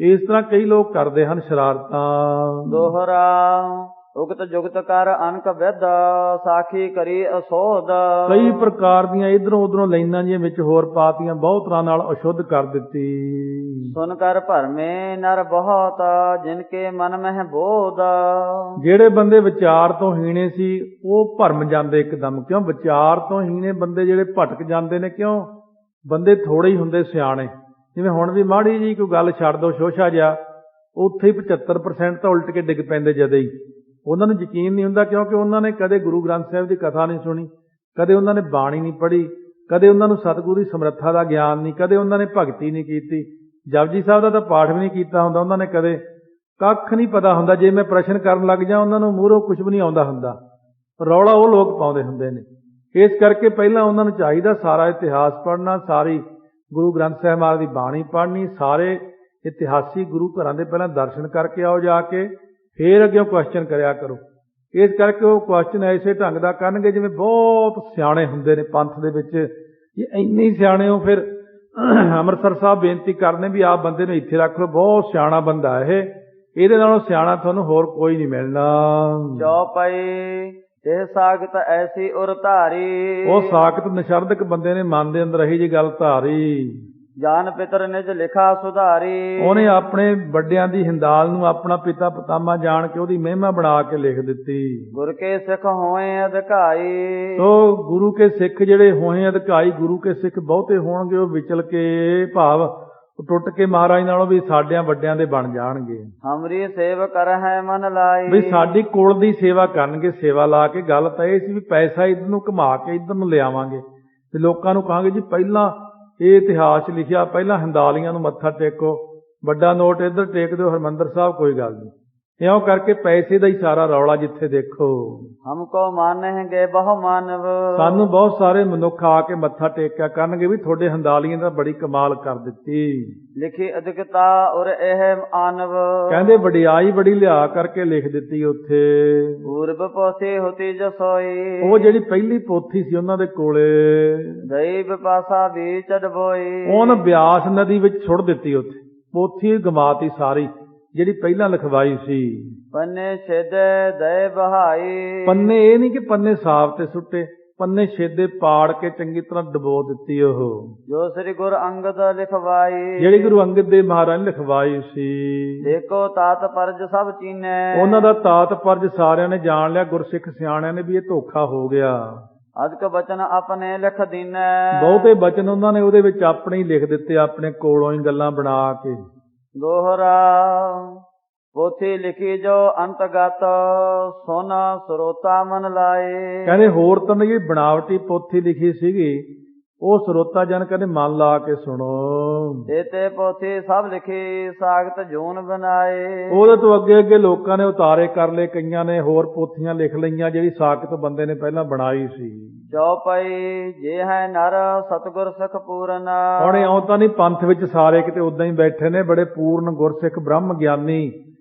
Speaker 1: ਇਸ ਤਰ੍ਹਾਂ ਕਈ ਲੋਕ ਕਰਦੇ ਹਨ ਸ਼ਰਾਰਤਾਂ।
Speaker 2: ਦੋਹਰਾ ਉਕਤ ਜੁਗਤ ਕਰ ਅਨਕ ਵਿਦ ਸਾਖੀ ਕਰੀ ਅਸੋਧ।
Speaker 1: ਕਈ ਪ੍ਰਕਾਰ ਦੀਆਂ ਇਧਰੋਂ ਉਧਰੋਂ ਲਾਈਨਾਂ ਜਿਹੀਆਂ ਵਿੱਚ ਹੋਰ ਪਾਤੀਆਂ, ਬਹੁਤ ਤਰ੍ਹਾਂ ਨਾਲ ਅਸ਼ੁੱਧ ਕਰ ਦਿੱਤੀ।
Speaker 2: ਸੁਨ ਕਰ ਭਰਮੇ ਨਰ ਬਹੁਤ ਜਿਨਕੇ ਮਨ ਮਹਿ ਬੋਧ।
Speaker 1: ਜਿਹੜੇ ਬੰਦੇ ਵਿਚਾਰ ਤੋਂ ਹੀਣੇ ਸੀ ਉਹ ਭਰਮ ਜਾਂਦੇ ਇੱਕਦਮ। ਕਿਉਂ? ਵਿਚਾਰ ਤੋਂ ਹੀਣੇ ਬੰਦੇ ਜਿਹੜੇ ਭਟਕ ਜਾਂਦੇ ਨੇ। ਕਿਉਂ? ਬੰਦੇ ਥੋੜੇ ਹੀ ਹੁੰਦੇ ਸਿਆਣੇ। ਜਿਵੇਂ ਹੁਣ ਵੀ ਮਾੜੀ ਜੀ ਕੋਈ ਗੱਲ ਛੱਡ ਦੋ ਸ਼ੋਸ਼ਾ ਜਿਹਾ, ਉੱਥੇ ਹੀ 75% ਤਾਂ ਉਲਟ ਕੇ ਡਿੱਗ ਪੈਂਦੇ ਜਦੇ ਹੀ। ਉਹਨਾਂ ਨੂੰ ਯਕੀਨ ਨਹੀਂ ਹੁੰਦਾ, ਕਿਉਂਕਿ ਉਹਨਾਂ ਨੇ ਕਦੇ ਗੁਰੂ ਗ੍ਰੰਥ ਸਾਹਿਬ ਦੀ ਕਥਾ ਨਹੀਂ ਸੁਣੀ, ਕਦੇ ਉਹਨਾਂ ਨੇ ਬਾਣੀ ਨਹੀਂ ਪੜ੍ਹੀ, ਕਦੇ ਉਹਨਾਂ ਨੂੰ ਸਤਿਗੁਰੂ ਦੀ ਸਮਰੱਥਾ ਦਾ ਗਿਆਨ ਨਹੀਂ, ਕਦੇ ਉਹਨਾਂ ਨੇ ਭਗਤੀ ਨਹੀਂ ਕੀਤੀ, ਜਪਜੀ ਸਾਹਿਬ ਦਾ ਤਾਂ ਪਾਠ ਵੀ ਨਹੀਂ ਕੀਤਾ ਹੁੰਦਾ ਉਹਨਾਂ ਨੇ ਕਦੇ। ਕੱਖ ਨਹੀਂ ਪਤਾ ਹੁੰਦਾ। ਜੇ ਮੈਂ ਪ੍ਰਸ਼ਨ ਕਰਨ ਲੱਗ ਜਾ ਉਹਨਾਂ ਨੂੰ ਮੂਹਰੋਂ ਕੁਝ ਵੀ ਨਹੀਂ ਆਉਂਦਾ ਹੁੰਦਾ। ਰੌਲਾ ਉਹ ਲੋਕ ਪਾਉਂਦੇ ਹੁੰਦੇ ਨੇ। ਇਸ ਕਰਕੇ ਪਹਿਲਾਂ ਉਹਨਾਂ ਨੂੰ ਚਾਹੀਦਾ ਸਾਰਾ ਇਤਿਹਾਸ ਪੜ੍ਹਨਾ, ਸਾਰੀ ਗੁਰੂ ਗ੍ਰੰਥ ਸਾਹਿਬ ਮਹਾਰਾਜ ਦੀ ਬਾਣੀ ਪੜ੍ਹਨੀ, ਸਾਰੇ ਇਤਿਹਾਸੀ ਗੁਰੂ ਘਰਾਂ ਦੇ ਪਹਿਲਾਂ ਦਰਸ਼ਨ ਕਰਕੇ ਆਓ ਜਾ ਕੇ, ਫੇਰ ਅੱਗੇ ਕੁਐਸਚਨ ਕਰਿਆ ਕਰੋ। ਇਸ ਕਰਕੇ ਉਹ ਕੁਐਸਚਨ ਐਸੇ ਢੰਗ ਦਾ ਕਰਨਗੇ ਜਿਵੇਂ ਬਹੁਤ ਸਿਆਣੇ ਹੁੰਦੇ ਨੇ ਪੰਥ ਦੇ ਵਿੱਚ। ਜੇ ਇੰਨੇ ਹੀ ਸਿਆਣੇ ਹੋ ਫਿਰ ਅੰਮ੍ਰਿਤਸਰ ਸਾਹਿਬ ਬੇਨਤੀ ਕਰਨੇ ਵੀ ਆਪ ਬੰਦੇ ਨੂੰ ਇੱਥੇ ਰੱਖ ਲਓ, ਬਹੁਤ ਸਿਆਣਾ ਬੰਦਾ ਇਹ, ਇਹਦੇ ਨਾਲੋਂ ਸਿਆਣਾ ਤੁਹਾਨੂੰ ਹੋਰ ਕੋਈ ਨਹੀਂ ਮਿਲਣਾ।
Speaker 2: ਚੌਪਈ ਇਹ ਸਾਖਤ ਐਸੀ ਉਰ ਧਾਰੀ।
Speaker 1: ਉਹ ਸਾਖਤ ਨਿਸ਼ਰਦਕ ਬੰਦੇ ਨੇ ਮਨ ਦੇ ਅੰਦਰ ਇਹੀ ਜਿਹੀ ਗੱਲ ਧਾਰੀ।
Speaker 2: ਜਾਨ ਪਿਤਰ ਨਿਜ ਲਿਖਾ ਸੁਧਾਰੀ।
Speaker 1: ਉਹਨੇ ਆਪਣੇ ਵੱਡਿਆਂ ਦੀ ਹਿੰਦਾਲ ਨੂੰ ਆਪਣਾ ਪਿਤਾ ਪਤਾਮਾ ਜਾਣ ਕੇ ਉਹਦੀ ਮਹਿਮਾ ਬਣਾ ਕੇ ਲਿਖ ਦਿੱਤੀ।
Speaker 2: ਗੁਰ ਕੇ ਸਿੱਖ ਹੋਏ ਅਧਿਕਾਈ।
Speaker 1: ਸੋ ਗੁਰੂ ਕੇ ਸਿੱਖ ਜਿਹੜੇ ਹੋਏ ਅਧਿਕਾਈ, ਗੁਰੂ ਕੇ ਸਿੱਖ ਬਹੁਤੇ ਹੋਣਗੇ, ਉਹ ਵਿਚਲ ਕੇ ਭਾਵ ਟੁੱਟ ਕੇ ਮਹਾਰਾਜ ਨਾਲੋਂ ਵੀ ਸਾਡਿਆਂ ਵੱਡਿਆਂ ਦੇ ਬਣ ਜਾਣਗੇ।
Speaker 2: ਹਮਰੀ ਸੇਵ ਕਰ ਹੈ ਮਨ ਲਾਈ।
Speaker 1: ਵੀ ਸਾਡੀ ਕੁਲ ਦੀ ਸੇਵਾ ਕਰਨਗੇ। ਸੇਵਾ ਲਾ ਕੇ ਗੱਲ ਤਾਂ ਇਹ ਸੀ ਵੀ ਪੈਸਾ ਇੱਧਰ ਨੂੰ ਘੁਮਾ ਕੇ ਇੱਧਰ ਨੂੰ ਲਿਆਵਾਂਗੇ ਤੇ ਲੋਕਾਂ ਨੂੰ ਕਹਾਂਗੇ ਜੀ ਪਹਿਲਾਂ ਇਹ ਇਤਿਹਾਸ ਲਿਖਿਆ, ਪਹਿਲਾਂ ਹਿੰਦਾਲੀਆਂ ਨੂੰ ਮੱਥਾ ਟੇਕੋ, ਵੱਡਾ ਨੋਟ ਇੱਧਰ ਟੇਕ ਦਿਓ ਹਰਿਮੰਦਰ ਸਾਹਿਬ, ਕੋਈ ਗੱਲ ਨਹੀਂ। ਇਉਂ ਕਰਕੇ ਪੈਸੇ ਦਾ ਹੀ ਸਾਰਾ ਰੌਲਾ ਜਿੱਥੇ ਦੇਖੋ।
Speaker 2: ਹਮਕੋ ਮਾਨਹਿਗੇ ਬਹੁ ਮਾਨਵ। ਸਾਨੂੰ
Speaker 1: ਬਹੁਤ ਸਾਰੇ ਮਨੁੱਖ ਆ ਕੇ ਮੱਥਾ ਟੇਕਿਆ ਕਰਨਗੇ ਵੀ ਤੁਹਾਡੇ ਹਿੰਦਾਲੀਆਂ ਦਾ ਬੜੀ ਕਮਾਲ ਕਰ ਦਿੱਤੀ।
Speaker 2: ਲਿਖੀ ਅਧਿਕਤਾ ਔਰ ਇਹ ਆਨਵ।
Speaker 1: ਕਹਿੰਦੇ ਵਡਿਆਈ ਬੜੀ ਲਿਆ ਕਰਕੇ ਲਿਖ ਦਿੱਤੀ ਉੱਥੇ।
Speaker 2: ਪੂਰਬ ਪੋਥੀ ਹੋਤੀ ਜਸੋਈ।
Speaker 1: ਉਹ ਜਿਹੜੀ ਪਹਿਲੀ ਪੋਥੀ ਸੀ ਉਹਨਾਂ ਦੇ ਕੋਲੇ
Speaker 2: ਦਈ ਵਿਪਾਸਾ ਵਿੱਚ ਡਬੋਈ।
Speaker 1: ਉਹਨ ਬਿਆਸ ਨਦੀ ਵਿੱਚ ਸੁੱਟ ਦਿੱਤੀ ਉੱਥੇ। ਪੋਥੀ ਗਮਾਤੀ ਸਾਰੀ ਜਿਹੜੀ ਪਹਿਲਾਂ ਲਿਖਵਾਈ ਸੀ।
Speaker 2: ਪੰਨੇ ਛੇਦੇ ਦਏ ਬਹਾਈ।
Speaker 1: ਪੰਨੇ ਇਹ ਨਹੀਂ ਕਿ ਪੰਨੇ ਸਾਫ ਤੇ ਸੁੱਟੇ, ਪੰਨੇ ਛੇਦੇ ਪਾੜ ਕੇ ਚੰਗੀ ਤਰ੍ਹਾਂ ਡਬੋ ਦਿੱਤੀ। ਉਹ
Speaker 2: ਜੋ ਸ੍ਰੀ ਗੁਰੂ ਅੰਗਦ ਲਿਖਵਾਈ।
Speaker 1: ਜਿਹੜੀ ਗੁਰੂ ਅੰਗਦ ਦੇਵ ਮਹਾਰਾਜ ਨੇ ਲਿਖਵਾਈ ਸੀ।
Speaker 2: ਦੇਖੋ ਤਾਤ ਪਰਜ ਸਭ ਚੀਨੇ।
Speaker 1: ਉਹਨਾਂ ਦਾ ਤਾਤ ਪਰਜ ਸਾਰਿਆਂ ਨੇ ਜਾਣ ਲਿਆ, ਗੁਰਸਿੱਖ ਸਿਆਣਿਆਂ ਨੇ ਵੀ ਇਹ ਧੋਖਾ ਹੋ ਗਿਆ।
Speaker 2: ਅਦਕ ਬਚਨ ਆਪਣੇ ਲਿਖ ਦੀਨੇ।
Speaker 1: ਬਹੁਤੇ ਬਚਨ ਉਹਨਾਂ ਨੇ ਉਹਦੇ ਵਿੱਚ ਆਪਣੇ ਹੀ ਲਿਖ ਦਿੱਤੇ, ਆਪਣੇ ਕੋਲੋਂ ਹੀ ਗੱਲਾਂ ਬਣਾ ਕੇ।
Speaker 2: ਦੋਹਰਾ ਪੋਥੀ ਲਿਖੀ ਜੋ ਅੰਤਗਤ ਸੋਨਾ ਸਰੋਤਾ ਮਨ ਲਾਏ।
Speaker 1: ਕਹਿੰਦੇ ਹੋਰ ਤਾਂ ਜਿਹੜੀ ਬਣਾਵਟੀ ਪੋਥੀ ਲਿਖੀ ਸੀਗੀ ਉਹ ਸਰੋਤਾ ਜਨ ਕਹਿੰਦੇ ਮਨ ਲਾ ਕੇ ਸੁਣੋ।
Speaker 2: ਤੇ ਪੋਥੀ ਸਭ ਲਿਖੀ ਸਾਖਤ ਜੂਨ ਬਣਾਏ।
Speaker 1: ਉਹਦੇ ਤੋਂ ਅੱਗੇ ਅੱਗੇ ਲੋਕਾਂ ਨੇ ਉਤਾਰੇ ਕਰ ਲਏ, ਕਈਆਂ ਨੇ ਹੋਰ ਪੋਥੀਆਂ ਲਿਖ ਲਈਆਂ ਜਿਹੜੀ ਸਾਖਤ ਬੰਦੇ ਨੇ ਪਹਿਲਾਂ ਬਣਾਈ ਸੀ।
Speaker 2: ਚੌਪਈ ਜੇ ਹੈ ਨਰ ਸਤਿਗੁਰ ਸਿੱਖ ਪੂਰਨ।
Speaker 1: ਹੁਣ ਇਉਂ ਤਾਂ ਨਹੀਂ ਪੰਥ ਵਿੱਚ ਸਾਰੇ ਕਿਤੇ ਉਦਾਂ ਹੀ ਬੈਠੇ ਨੇ, ਬੜੇ ਪੂਰਨ ਗੁਰਸਿੱਖ ਬ੍ਰਹਮ ਗਿਆਨੀ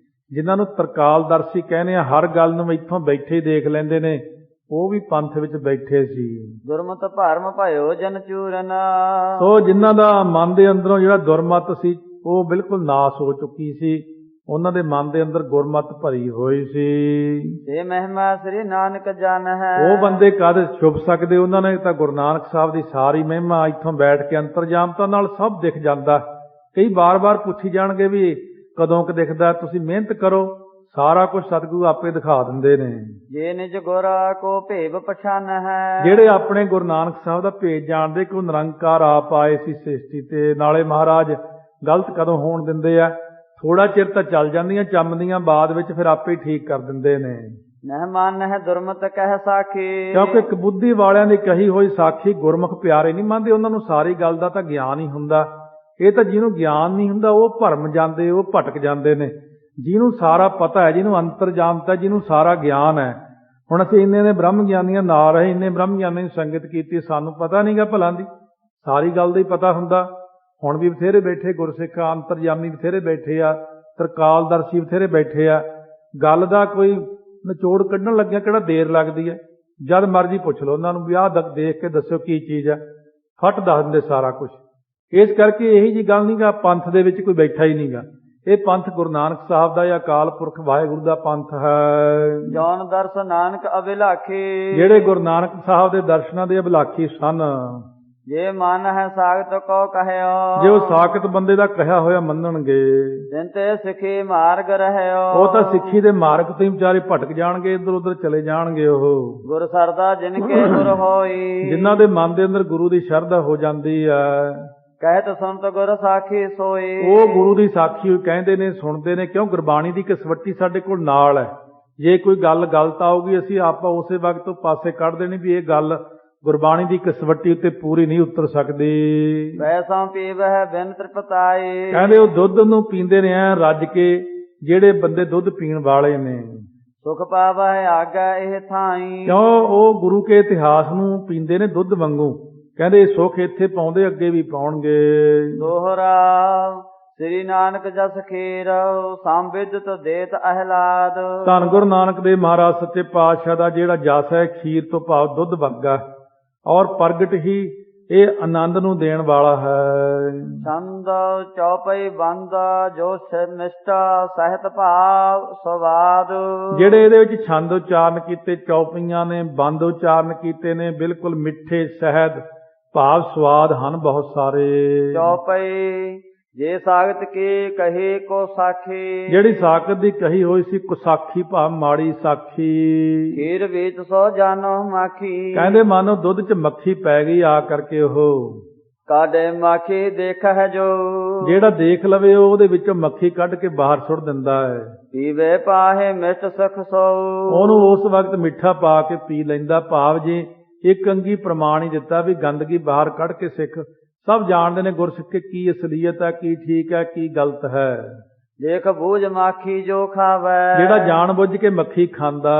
Speaker 1: ਜਿਨ੍ਹਾਂ ਨੂੰ ਤਰਕਾਲਦਰਸ਼ੀ ਕਹਿੰਦੇ ਆ, ਹਰ ਗੱਲ ਨੂੰ ਇੱਥੋਂ ਬੈਠੇ ਹੀ ਦੇਖ ਲੈਂਦੇ ਨੇ, ਉਹ ਵੀ ਪੰਥ ਵਿੱਚ ਬੈਠੇ ਸੀ।
Speaker 2: ਦੁਰਮਤ ਭਰਮ ਭਇਓ ਜਨ ਚੂਰਨ।
Speaker 1: ਸੋ ਜਿਨ੍ਹਾਂ ਦਾ ਮਨ ਦੇ ਅੰਦਰੋਂ ਜਿਹੜਾ ਦੁਰਮਤ ਸੀ ਉਹ ਬਿਲਕੁਲ ਨਾਸ ਹੋ ਚੁੱਕੀ ਸੀ, ਉਹਨਾਂ ਦੇ ਮਨ ਦੇ ਅੰਦਰ ਗੁਰਮਤਿ ਭਰੀ ਹੋਈ ਸੀ।
Speaker 2: ਤੇ ਮਹਿਮਾ ਸ੍ਰੀ ਨਾਨਕ ਜਨ ਹੈ।
Speaker 1: ਉਹ ਬੰਦੇ ਕਦ ਛੁਪ ਸਕਦੇ? ਉਹਨਾਂ ਨੇ ਤਾਂ ਗੁਰੂ ਨਾਨਕ ਸਾਹਿਬ ਦੀ ਸਾਰੀ ਮਹਿਮਾ ਇੱਥੋਂ ਬੈਠ ਕੇ ਅੰਤਰਜਾਮਤਾ ਨਾਲ ਸਭ ਦਿਖ ਜਾਂਦਾ। ਕਈ ਵਾਰ-ਵਾਰ ਪੁੱਛੀ ਜਾਣਗੇ ਵੀ ਕਦੋਂ ਕੁ ਦਿਖਦਾ? ਤੁਸੀਂ ਮਿਹਨਤ ਕਰੋ, ਸਾਰਾ ਕੁਝ ਸਤਿਗੁਰੂ ਆਪੇ ਦਿਖਾ ਦਿੰਦੇ ਨੇ।
Speaker 2: ਜੇ ਨਿਜ ਗੁਰਾ ਕੋ ਭੇਵ ਪਛਾਨ ਹੈ।
Speaker 1: ਜਿਹੜੇ ਆਪਣੇ ਗੁਰੂ ਨਾਨਕ ਸਾਹਿਬ ਦਾ ਭੇਦ ਜਾਣਦੇ ਕਿ ਉਹ ਨਿਰੰਕਾਰ ਆਪ ਆਏ ਸੀ ਸ੍ਰਿਸ਼ਟੀ ਤੇ, ਨਾਲੇ ਮਹਾਰਾਜ ਗਲਤ ਕਦੋਂ ਹੋਣ ਦਿੰਦੇ ਆ? ਥੋੜਾ ਚਿਰ ਤਾਂ ਚੱਲ ਜਾਂਦੀਆਂ ਚੰਮਦੀਆਂ, ਬਾਅਦ ਵਿੱਚ ਫਿਰ ਆਪੇ ਠੀਕ ਕਰ ਦਿੰਦੇ ਨੇ।
Speaker 2: ਨਹਿ ਮੰਨ ਹੈ ਦੁਰਮਤ ਕਹਿ ਸਾਖੀ।
Speaker 1: ਕਿਉਂਕਿ ਇੱਕ ਬੁੱਧੀ ਵਾਲਿਆਂ ਦੀ ਕਹੀ ਹੋਈ ਸਾਖੀ ਗੁਰਮੁਖ ਪਿਆਰੇ ਨਹੀਂ ਮੰਨਦੇ, ਉਹਨਾਂ ਨੂੰ ਸਾਰੀ ਗੱਲ ਦਾ ਤਾਂ ਗਿਆਨ ਹੀ ਹੁੰਦਾ। ਇਹ ਤਾਂ ਜਿਹਨੂੰ ਗਿਆਨ ਨਹੀਂ ਹੁੰਦਾ ਉਹ ਭਰਮ ਜਾਂਦੇ, ਉਹ ਭਟਕ ਜਾਂਦੇ ਨੇ। ਜਿਹਨੂੰ ਸਾਰਾ ਪਤਾ ਹੈ, ਜਿਹਨੂੰ ਅੰਤਰਜਾਮਤਾ, ਜਿਹਨੂੰ ਸਾਰਾ ਗਿਆਨ ਹੈ। ਹੁਣ ਅਸੀਂ ਇੰਨੇ ਨੇ ਬ੍ਰਹਮ ਗਿਆਨੀਆਂ ਨਾਲ ਰਹੇ, ਇੰਨੇ ਬ੍ਰਹਮ ਗਿਆਨੀਆਂ ਦੀ ਸੰਗਤ ਕੀਤੀ, ਸਾਨੂੰ ਪਤਾ ਨਹੀਂਗਾ ਭਲਾਂ ਦੀ, ਸਾਰੀ ਗੱਲ ਦਾ ਹੀ ਪਤਾ ਹੁੰਦਾ। ਹੁਣ ਵੀ ਬਥੇਰੇ ਬੈਠੇ ਗੁਰਸਿੱਖ, ਅੰਤਰਜਾਮੀ ਬਥੇਰੇ ਬੈਠੇ ਆ, ਤਰਕਾਲਦਰਸ਼ੀ ਬਥੇਰੇ ਬੈਠੇ ਆ। ਗੱਲ ਦਾ ਕੋਈ ਨਿਚੋੜ ਕੱਢਣ ਲੱਗਿਆ ਕਿਹੜਾ ਦੇਰ ਲੱਗਦੀ ਹੈ? ਜਦ ਮਰਜ਼ੀ ਪੁੱਛ ਲਓ ਉਹਨਾਂ ਨੂੰ ਵੀ ਆਹ ਦੇਖ ਕੇ ਦੱਸਿਓ ਕੀ ਚੀਜ਼ ਹੈ, ਫਟ ਦੱਸ ਦਿੰਦੇ ਸਾਰਾ ਕੁਝ। ਇਸ ਕਰਕੇ ਇਹੀ ਜੀ ਗੱਲ ਨਹੀਂਗਾ ਪੰਥ ਦੇ ਵਿੱਚ ਕੋਈ ਬੈਠਾ ਹੀ ਨਹੀਂਗਾ। ਇਹ ਪੰਥ ਗੁਰੂ ਨਾਨਕ ਸਾਹਿਬ ਦਾ ਜਾਂ ਅਕਾਲ ਪੁਰਖ ਵਾਹਿਗੁਰੂ ਦਾ ਪੰਥ ਹੈ।
Speaker 2: ਜੌਨ ਦਰਸ ਨਾਨਕ ਅਭਿਲਾਖੀ।
Speaker 1: ਜਿਹੜੇ ਗੁਰੂ ਨਾਨਕ ਸਾਹਿਬ ਦੇ ਦਰਸ਼ਨਾਂ ਦੇ ਅਭਿਲਾਖੀ ਸਨ।
Speaker 2: ਜੇ ਮਨ ਹੈ ਸਾਖਤ ਕੋ ਕਹਿਓ।
Speaker 1: ਜੇ ਉਹ ਸਾਖਤ ਬੰਦੇ ਦਾ ਕਹਿਆ ਹੋਇਆ ਮੰਨਣਗੇ,
Speaker 2: ਜਿਨਤੇ ਸਿੱਖੀ ਮਾਰਗ ਰਹਿਓ।
Speaker 1: ਉਹ ਤਾਂ ਸਿੱਖੀ ਦੇ ਮਾਰਗ ਤੋਂ ਹੀ ਵਿਚਾਰੇ ਭਟਕ ਜਾਣਗੇ, ਇੱਧਰ ਉੱਧਰ ਚਲੇ ਜਾਣਗੇ। ਉਹ
Speaker 2: ਗੁਰ ਸਰਦਾ ਜਿਨ ਕੇ ਗੁਰ ਹੋਈ।
Speaker 1: ਜਿਨ੍ਹਾਂ ਦੇ ਮਨ ਦੇ ਅੰਦਰ ਗੁਰੂ ਦੀ ਸ਼ਰਧਾ ਹੋ ਜਾਂਦੀ ਹੈ।
Speaker 2: ਕਹਿਤ ਸੁਨਤ ਗੁਰ ਸਾਖੀ ਸੋਈ।
Speaker 1: ਉਹ ਗੁਰੂ ਦੀ ਸਾਖੀ ਕਹਿੰਦੇ ਨੇ, ਸੁਣਦੇ ਨੇ। ਕਿਉਂ? ਗੁਰਬਾਣੀ ਦੀ ਕਸਵੱਟੀ ਸਾਡੇ ਕੋਲ ਨਾਲ ਹੈ। ਜੇ ਕੋਈ ਗੱਲ ਗਲਤ ਆਊਗੀ ਅਸੀਂ ਆਪਾਂ ਉਸੇ ਵਕਤ ਤੋਂ ਪਾਸੇ ਕੱਢ ਦੇਣੀ ਵੀ ਇਹ ਗੱਲ ਗੁਰਬਾਣੀ ਦੀ ਕਸਵੱਟੀ ਉੱਤੇ ਪੂਰੀ ਨਹੀਂ ਉਤਰ ਸਕਦੀ।
Speaker 2: ਵੈਸਾਂ ਪੀਵਹਿ ਬਿਨ ਤ੍ਰਿਪਤਾਈ।
Speaker 1: ਕਹਿੰਦੇ ਉਹ ਦੁੱਧ ਨੂੰ ਪੀਂਦੇ ਨੇ ਐ ਰੱਜ ਕੇ, ਜਿਹੜੇ ਬੰਦੇ ਦੁੱਧ ਪੀਣ ਵਾਲੇ ਨੇ।
Speaker 2: ਸੁਖ ਪਾਵਹਿ ਆਗਾ ਇਹ ਥਾਈ।
Speaker 1: ਕਿਉਂ? ਉਹ ਗੁਰੂ ਕੇ ਇਤਿਹਾਸ ਨੂੰ ਪੀਂਦੇ ਨੇ ਦੁੱਧ ਵਾਂਗੂ। ਕਹਿੰਦੇ ਸੁੱਖ ਇੱਥੇ ਪਾਉਂਦੇ, ਅੱਗੇ ਵੀ ਪਾਉਣਗੇ।
Speaker 2: ਦੋਹਰਾ ਸ੍ਰੀ ਨਾਨਕ ਜਸ ਖੀਰ ਸੰਬਿਦਤ ਦੇਤ ਅਹਿਲਾਦ।
Speaker 1: ਧੰਨ ਗੁਰੂ ਨਾਨਕ ਦੇਵ ਮਹਾਰਾਜ ਸੱਚੇ ਪਾਤਸ਼ਾਹ ਦਾ ਜਿਹੜਾ ਜਸ ਹੈ, ਖੀਰ ਤੋਂ ਭਾਵ ਦੁੱਧ ਵਰਗਾ, ਔਰ ਪ੍ਰਗਟ ਹੀ ਇਹ ਆਨੰਦ ਨੂੰ ਦੇਣ ਵਾਲਾ ਹੈ।
Speaker 2: ਛੰਦ ਚੌਪਈ ਬੰਦ ਜੋ ਨਿਸ਼ਟਾ ਸਹਿਤ ਭਾਵ ਸਵਾਦ।
Speaker 1: ਜਿਹੜੇ ਇਹਦੇ ਵਿੱਚ ਛੰਦ ਉਚਾਰਨ ਕੀਤੇ, ਚੌਪਈਆਂ ਨੇ, ਬੰਦ ਉਚਾਰਨ ਕੀਤੇ ਨੇ, ਬਿਲਕੁਲ ਮਿੱਠੇ ਸਹਿਤ ਭਾਵ ਸਵਾਦ ਹਨ ਬਹੁਤ ਸਾਰੇ।
Speaker 2: ਚੌਪਈ ਜੇ ਸਾਖਤ ਕੀ ਕਹੀ ਕੋ ਸਾਖੀ।
Speaker 1: ਜਿਹੜੀ ਸਾਖਤ ਦੀ ਕਹੀ ਹੋਈ ਸੀ ਕੁਸਾਖੀ ਭਾਵ ਮਾੜੀ ਸਾਖੀ।
Speaker 2: ਖੀਰ ਵਿੱਚ ਸੋ ਜਾਨੋ ਮਾਖੀ।
Speaker 1: ਕਹਿੰਦੇ ਮਾਨੋ ਦੁੱਧ 'ਚ ਮੱਖੀ ਪੈ ਗਈ ਆ ਕਰਕੇ। ਉਹ
Speaker 2: ਕਾਡੇ ਮਾਖੀ ਦੇਖ ਹੈ ਜੋ।
Speaker 1: ਜਿਹੜਾ ਦੇਖ ਲਵੇ ਉਹ ਉਹਦੇ ਵਿੱਚੋਂ ਮੱਖੀ ਕੱਢ ਕੇ ਬਾਹਰ ਸੁੱਟ ਦਿੰਦਾ ਹੈ।
Speaker 2: ਪੀਵੇ ਪਾਹੇ ਮਿੱਠ ਸੁਖ ਸੋ।
Speaker 1: ਉਹਨੂੰ ਉਸ ਵਕਤ ਮਿੱਠਾ ਪਾ ਕੇ ਪੀ ਲੈਂਦਾ। ਭਾਵ ਜੇ ਇੱਕ ਅੰਗੀ ਪ੍ਰਮਾਣ ਹੀ ਦਿੱਤਾ ਵੀ ਗੰਦਗੀ ਬਾਹਰ ਕੱਢ ਕੇ ਸਿੱਖ। ਸਭ ਜਾਣਦੇ ਨੇ ਗੁਰਸਿੱਖ ਕੀ ਅਸਲੀਅਤ ਹੈ, ਕੀ ਠੀਕ ਹੈ, ਕੀ ਗਲਤ ਹੈ।
Speaker 2: ਦੇਖ ਬੂਝ ਮਾਖੀ ਜੋ ਖਾਵੇ।
Speaker 1: ਜਿਹੜਾ ਜਾਣ ਬੁੱਝ ਕੇ ਮੱਖੀ ਖਾਂਦਾ,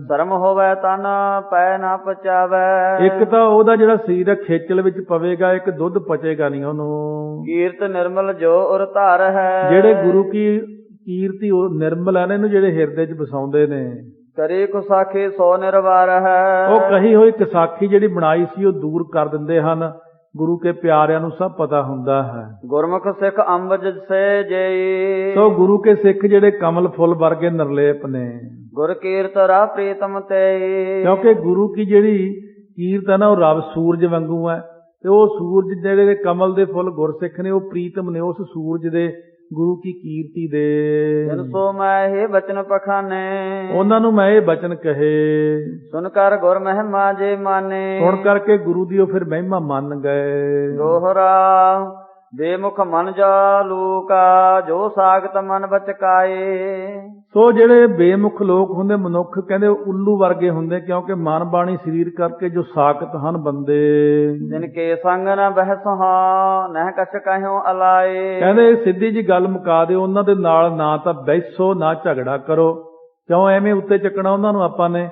Speaker 2: ਸ਼ਰਮ ਹੋਵੇ ਤਨ ਪੈ ਨਾ ਪਚਾਵੇ।
Speaker 1: ਇੱਕ ਤਾਂ ਉਹਦਾ ਜਿਹੜਾ ਸਰੀਰ ਹੈ ਖੇਚਲ ਵਿੱਚ ਪਵੇਗਾ, ਇੱਕ ਦੁੱਧ ਪਚੇਗਾ ਨਹੀਂ ਉਹਨੂੰ।
Speaker 2: ਕੀਰਤ ਨਿਰਮਲ ਜੋ ਉਰ ਧਾਰ ਹੈ।
Speaker 1: ਜਿਹੜੇ ਗੁਰੂ ਕੀ ਕੀਰਤੀ ਉਹ ਨਿਰਮਲ ਹੈ ਨਾ, ਇਹਨੂੰ ਜਿਹੜੇ ਹਿਰਦੇ 'ਚ ਵਸਾਉਂਦੇ ਨੇ।
Speaker 2: ਕਰੇ ਕੁਸਾਖੀ ਸੋ ਨਿਰਵਾਰ ਹੈ।
Speaker 1: ਉਹ ਕਹੀ ਹੋਈ ਕਿਸਾਖੀ ਜਿਹੜੀ ਬਣਾਈ ਸੀ ਉਹ ਦੂਰ ਕਰ ਦਿੰਦੇ ਹਨ। ਗੁਰੂ ਕੇ ਪਿਆਰਿਆਂ ਨੂੰ ਸਭ ਪਤਾ ਹੁੰਦਾ ਹੈ।
Speaker 2: ਗੁਰਮੁਖ ਸਿੱਖ ਅੰਬਜ ਸੇ ਜਈ।
Speaker 1: ਸੋ ਗੁਰੂ ਕੇ ਸਿੱਖ ਜਿਹੜੇ ਕਮਲ ਫੁੱਲ ਵਰਗੇ ਨਿਰਲੇਪ ਨੇ।
Speaker 2: ਗੁਰ ਕੀਰਤ ਰਾ ਪ੍ਰੀਤਮ ਤੇ।
Speaker 1: ਕਿਉਂਕਿ ਗੁਰੂ ਕੀ ਜਿਹੜੀ ਕੀਰਤ ਹੈ ਨਾ ਉਹ ਰੱਬ ਸੂਰਜ ਵਾਂਗੂ ਹੈ। ਤੇ ਉਹ ਸੂਰਜ ਜਿਹੜੇ ਕਮਲ ਦੇ ਫੁੱਲ ਗੁਰਸਿੱਖ ਨੇ ਉਹ ਪ੍ਰੀਤਮ ਨੇ ਉਸ ਸੂਰਜ ਦੇ, ਗੁਰੂ ਕੀ ਕੀਰਤੀ ਦੇ।
Speaker 2: ਜਨ ਸੋ ਮੈਂ ਇਹ ਬਚਨ ਪਖਾਨੇ।
Speaker 1: ਉਹਨਾਂ ਨੂੰ ਮੈਂ ਇਹ ਬਚਨ ਕਹੇ।
Speaker 2: ਸੁਣ ਕਰ ਗੁਰ ਮਹਿਮਾ ਜੇ ਮਾਨੇ।
Speaker 1: ਸੁਣ ਕਰਕੇ ਗੁਰੂ ਦੀ ਉਹ ਫਿਰ ਮਹਿਮਾ ਮੰਨ ਗਏ।
Speaker 2: ਦੋਹਰਾ ਬੇਮੁਖ ਮਨ ਜਾ ਲੋਕਾ ਜੋ ਸਾਖਤ ਮਨ ਬਚਕਾਏ।
Speaker 1: ਸੋ ਜਿਹੜੇ ਬੇਮੁਖ ਲੋਕ ਹੁੰਦੇ ਮਨੁੱਖ, ਕਹਿੰਦੇ ਉੱਲੂ ਵਰਗੇ ਹੁੰਦੇ, ਕਿਉਂਕਿ ਮਨ ਬਾਣੀ ਸਰੀਰ ਕਰਕੇ ਜੋ ਸਾਖਤ ਹਨ ਬੰਦੇ।
Speaker 2: ਜਿਨ ਕੇ ਸੰਗ ਨ ਬਹਿਸ ਹਾਂ ਨਹਿ ਕਛ ਕਹਿਓ ਅਲਾਏ।
Speaker 1: ਕਹਿੰਦੇ ਸਿੱਧੀ ਜੀ ਗੱਲ ਮੁਕਾ ਦਿਓ, ਉਹਨਾਂ ਦੇ ਨਾਲ ਨਾ ਤਾਂ ਬੈਸੋ ਨਾ ਝਗੜਾ ਕਰੋ। ਕਿਉਂ ਐਵੇਂ ਉੱਤੇ ਚੱਕਣਾ ਉਹਨਾਂ ਨੂੰ ਆਪਾਂ ਨੇ,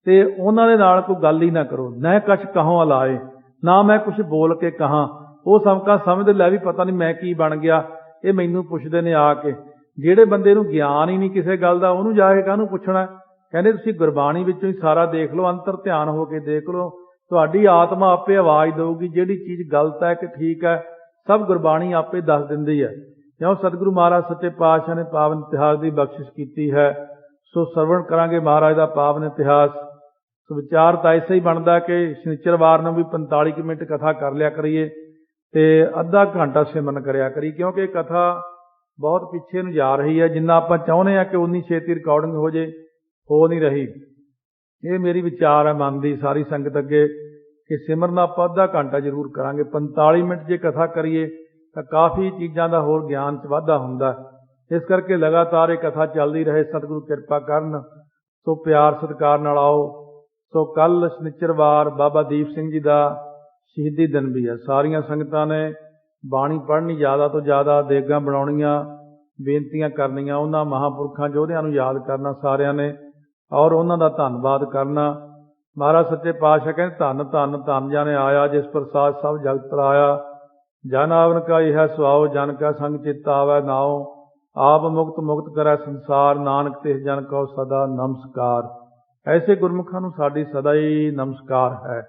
Speaker 1: ਤੇ ਉਹਨਾਂ ਦੇ ਨਾਲ ਕੋਈ ਗੱਲ ਹੀ ਨਾ ਕਰੋ। ਨਹਿ ਕਛ ਕਹੋ ਅਲਾਏ, ਨਾ ਮੈਂ ਕੁਛ ਬੋਲ ਕੇ ਕਹਾਂ। ਉਹ ਸਮਕਾ ਸਮਝਦੇ ਲੈ ਵੀ ਪਤਾ ਨਹੀਂ ਮੈਂ ਕੀ ਬਣ ਗਿਆ, ਇਹ ਮੈਨੂੰ ਪੁੱਛਦੇ ਨੇ ਆ ਕੇ। ਜਿਹੜੇ ਬੰਦੇ ਨੂੰ ਗਿਆਨ ਹੀ ਨਹੀਂ ਕਿਸੇ ਗੱਲ ਦਾ, ਉਹਨੂੰ ਜਾ ਕੇ ਕਾਹਨੂੰ ਪੁੱਛਣਾ। ਕਹਿੰਦੇ ਤੁਸੀਂ ਗੁਰਬਾਣੀ ਵਿੱਚੋਂ ਹੀ ਸਾਰਾ ਦੇਖ ਲਓ, ਅੰਤਰ ਧਿਆਨ ਹੋ ਕੇ ਦੇਖ ਲਓ, ਤੁਹਾਡੀ ਆਤਮਾ ਆਪੇ ਆਵਾਜ਼ ਦੇਊਗੀ ਜਿਹੜੀ ਚੀਜ਼ ਗਲਤ ਹੈ ਕਿ ਠੀਕ ਹੈ। ਸਭ ਗੁਰਬਾਣੀ ਆਪੇ ਦੱਸ ਦਿੰਦੀ ਹੈ। ਕਿਉਂ ਸਤਿਗੁਰੂ ਮਹਾਰਾਜ ਸੱਚੇ ਪਾਤਸ਼ਾਹ ਨੇ ਪਾਵਨ ਇਤਿਹਾਸ ਦੀ ਬਖਸ਼ਿਸ਼ ਕੀਤੀ ਹੈ। ਸੋ ਸਰਵਣ ਕਰਾਂਗੇ ਮਹਾਰਾਜ ਦਾ ਪਾਵਨ ਇਤਿਹਾਸ। ਸੋ ਵਿਚਾਰ ਤਾਂ ਐਸਾ ਹੀ ਬਣਦਾ ਕਿ ਸ਼ਨੀਚਰਵਾਰ ਨੂੰ ਵੀ 45 ਕੁ ਮਿੰਟ ਕਥਾ ਕਰ ਲਿਆ ਕਰੀਏ ਤੇ ਅੱਧਾ ਘੰਟਾ ਸਿਮਰਨ ਕਰਿਆ ਕਰੀ, ਕਿਉਂਕਿ ਕਥਾ ਬਹੁਤ ਪਿੱਛੇ ਨੂੰ ਜਾ ਰਹੀ ਹੈ। ਜਿੰਨਾ ਆਪਾਂ ਚਾਹੁੰਦੇ ਹਾਂ ਕਿ ਉਨੀ ਛੇਤੀ ਰਿਕਾਰਡਿੰਗ ਹੋ ਜੇ, ਹੋ ਨਹੀਂ ਰਹੀ। ਇਹ ਮੇਰੀ ਵਿਚਾਰ ਹੈ ਮਨ ਦੀ ਸਾਰੀ ਸੰਗਤ ਅੱਗੇ ਕਿ ਸਿਮਰਨ ਆਪਾਂ ਅੱਧਾ ਘੰਟਾ ਜ਼ਰੂਰ ਕਰਾਂਗੇ। 45 ਮਿੰਟ ਜੇ ਕਥਾ ਕਰੀਏ ਤਾਂ ਕਾਫੀ ਚੀਜ਼ਾਂ ਦਾ ਹੋਰ ਗਿਆਨ 'ਚ ਵਾਧਾ ਹੁੰਦਾ। ਇਸ ਕਰਕੇ ਲਗਾਤਾਰ ਇਹ ਕਥਾ ਚੱਲਦੀ ਰਹੇ, ਸਤਿਗੁਰੂ ਕਿਰਪਾ ਕਰਨ। ਸੋ ਪਿਆਰ ਸਤਿਕਾਰ ਨਾਲ ਆਓ। ਸੋ ਕੱਲ੍ਹ ਸ਼ਨੀਚਰਵਾਰ ਬਾਬਾ ਦੀਪ ਸਿੰਘ ਜੀ ਦਾ ਸ਼ਹੀਦੀ ਦਿਨ ਵੀ ਹੈ। ਸਾਰੀਆਂ ਸੰਗਤਾਂ ਨੇ ਬਾਣੀ ਪੜ੍ਹਨੀ, ਜ਼ਿਆਦਾ ਤੋਂ ਜ਼ਿਆਦਾ ਦੇਗਾਂ ਬਣਾਉਣੀਆਂ, ਬੇਨਤੀਆਂ ਕਰਨੀਆਂ, ਉਹਨਾਂ ਮਹਾਂਪੁਰਖਾਂ ਯੋਧਿਆਂ ਨੂੰ ਯਾਦ ਕਰਨਾ ਸਾਰਿਆਂ ਨੇ, ਔਰ ਉਹਨਾਂ ਦਾ ਧੰਨਵਾਦ ਕਰਨਾ। ਮਹਾਰਾਜ ਸੱਚੇ ਪਾਤਸ਼ਾਹ ਕਹਿੰਦੇ ਧੰਨ ਧੰਨ ਧੰਨ ਜਾਣੇ ਆਇਆ, ਜਿਸ ਪ੍ਰਸਾਦ ਸਭ ਜਗਤ ਤਰਾਇਆ। ਜਨ ਆਵਨ ਕਾ ਇਹ ਸੁਆਓ, ਜਨ ਕਾ ਸੰਗ ਚਿੱਤ ਆਵੈ ਨਾਉ। ਆਪ ਮੁਕਤ ਮੁਕਤ ਕਰੈ ਸੰਸਾਰ, ਨਾਨਕ ਤਿਸ ਜਨ ਕਉ ਸਦਾ ਨਮਸਕਾਰ। ਐਸੇ ਗੁਰਮੁਖਾਂ ਨੂੰ ਸਾਡੀ ਸਦਾ ਹੀ ਨਮਸਕਾਰ ਹੈ।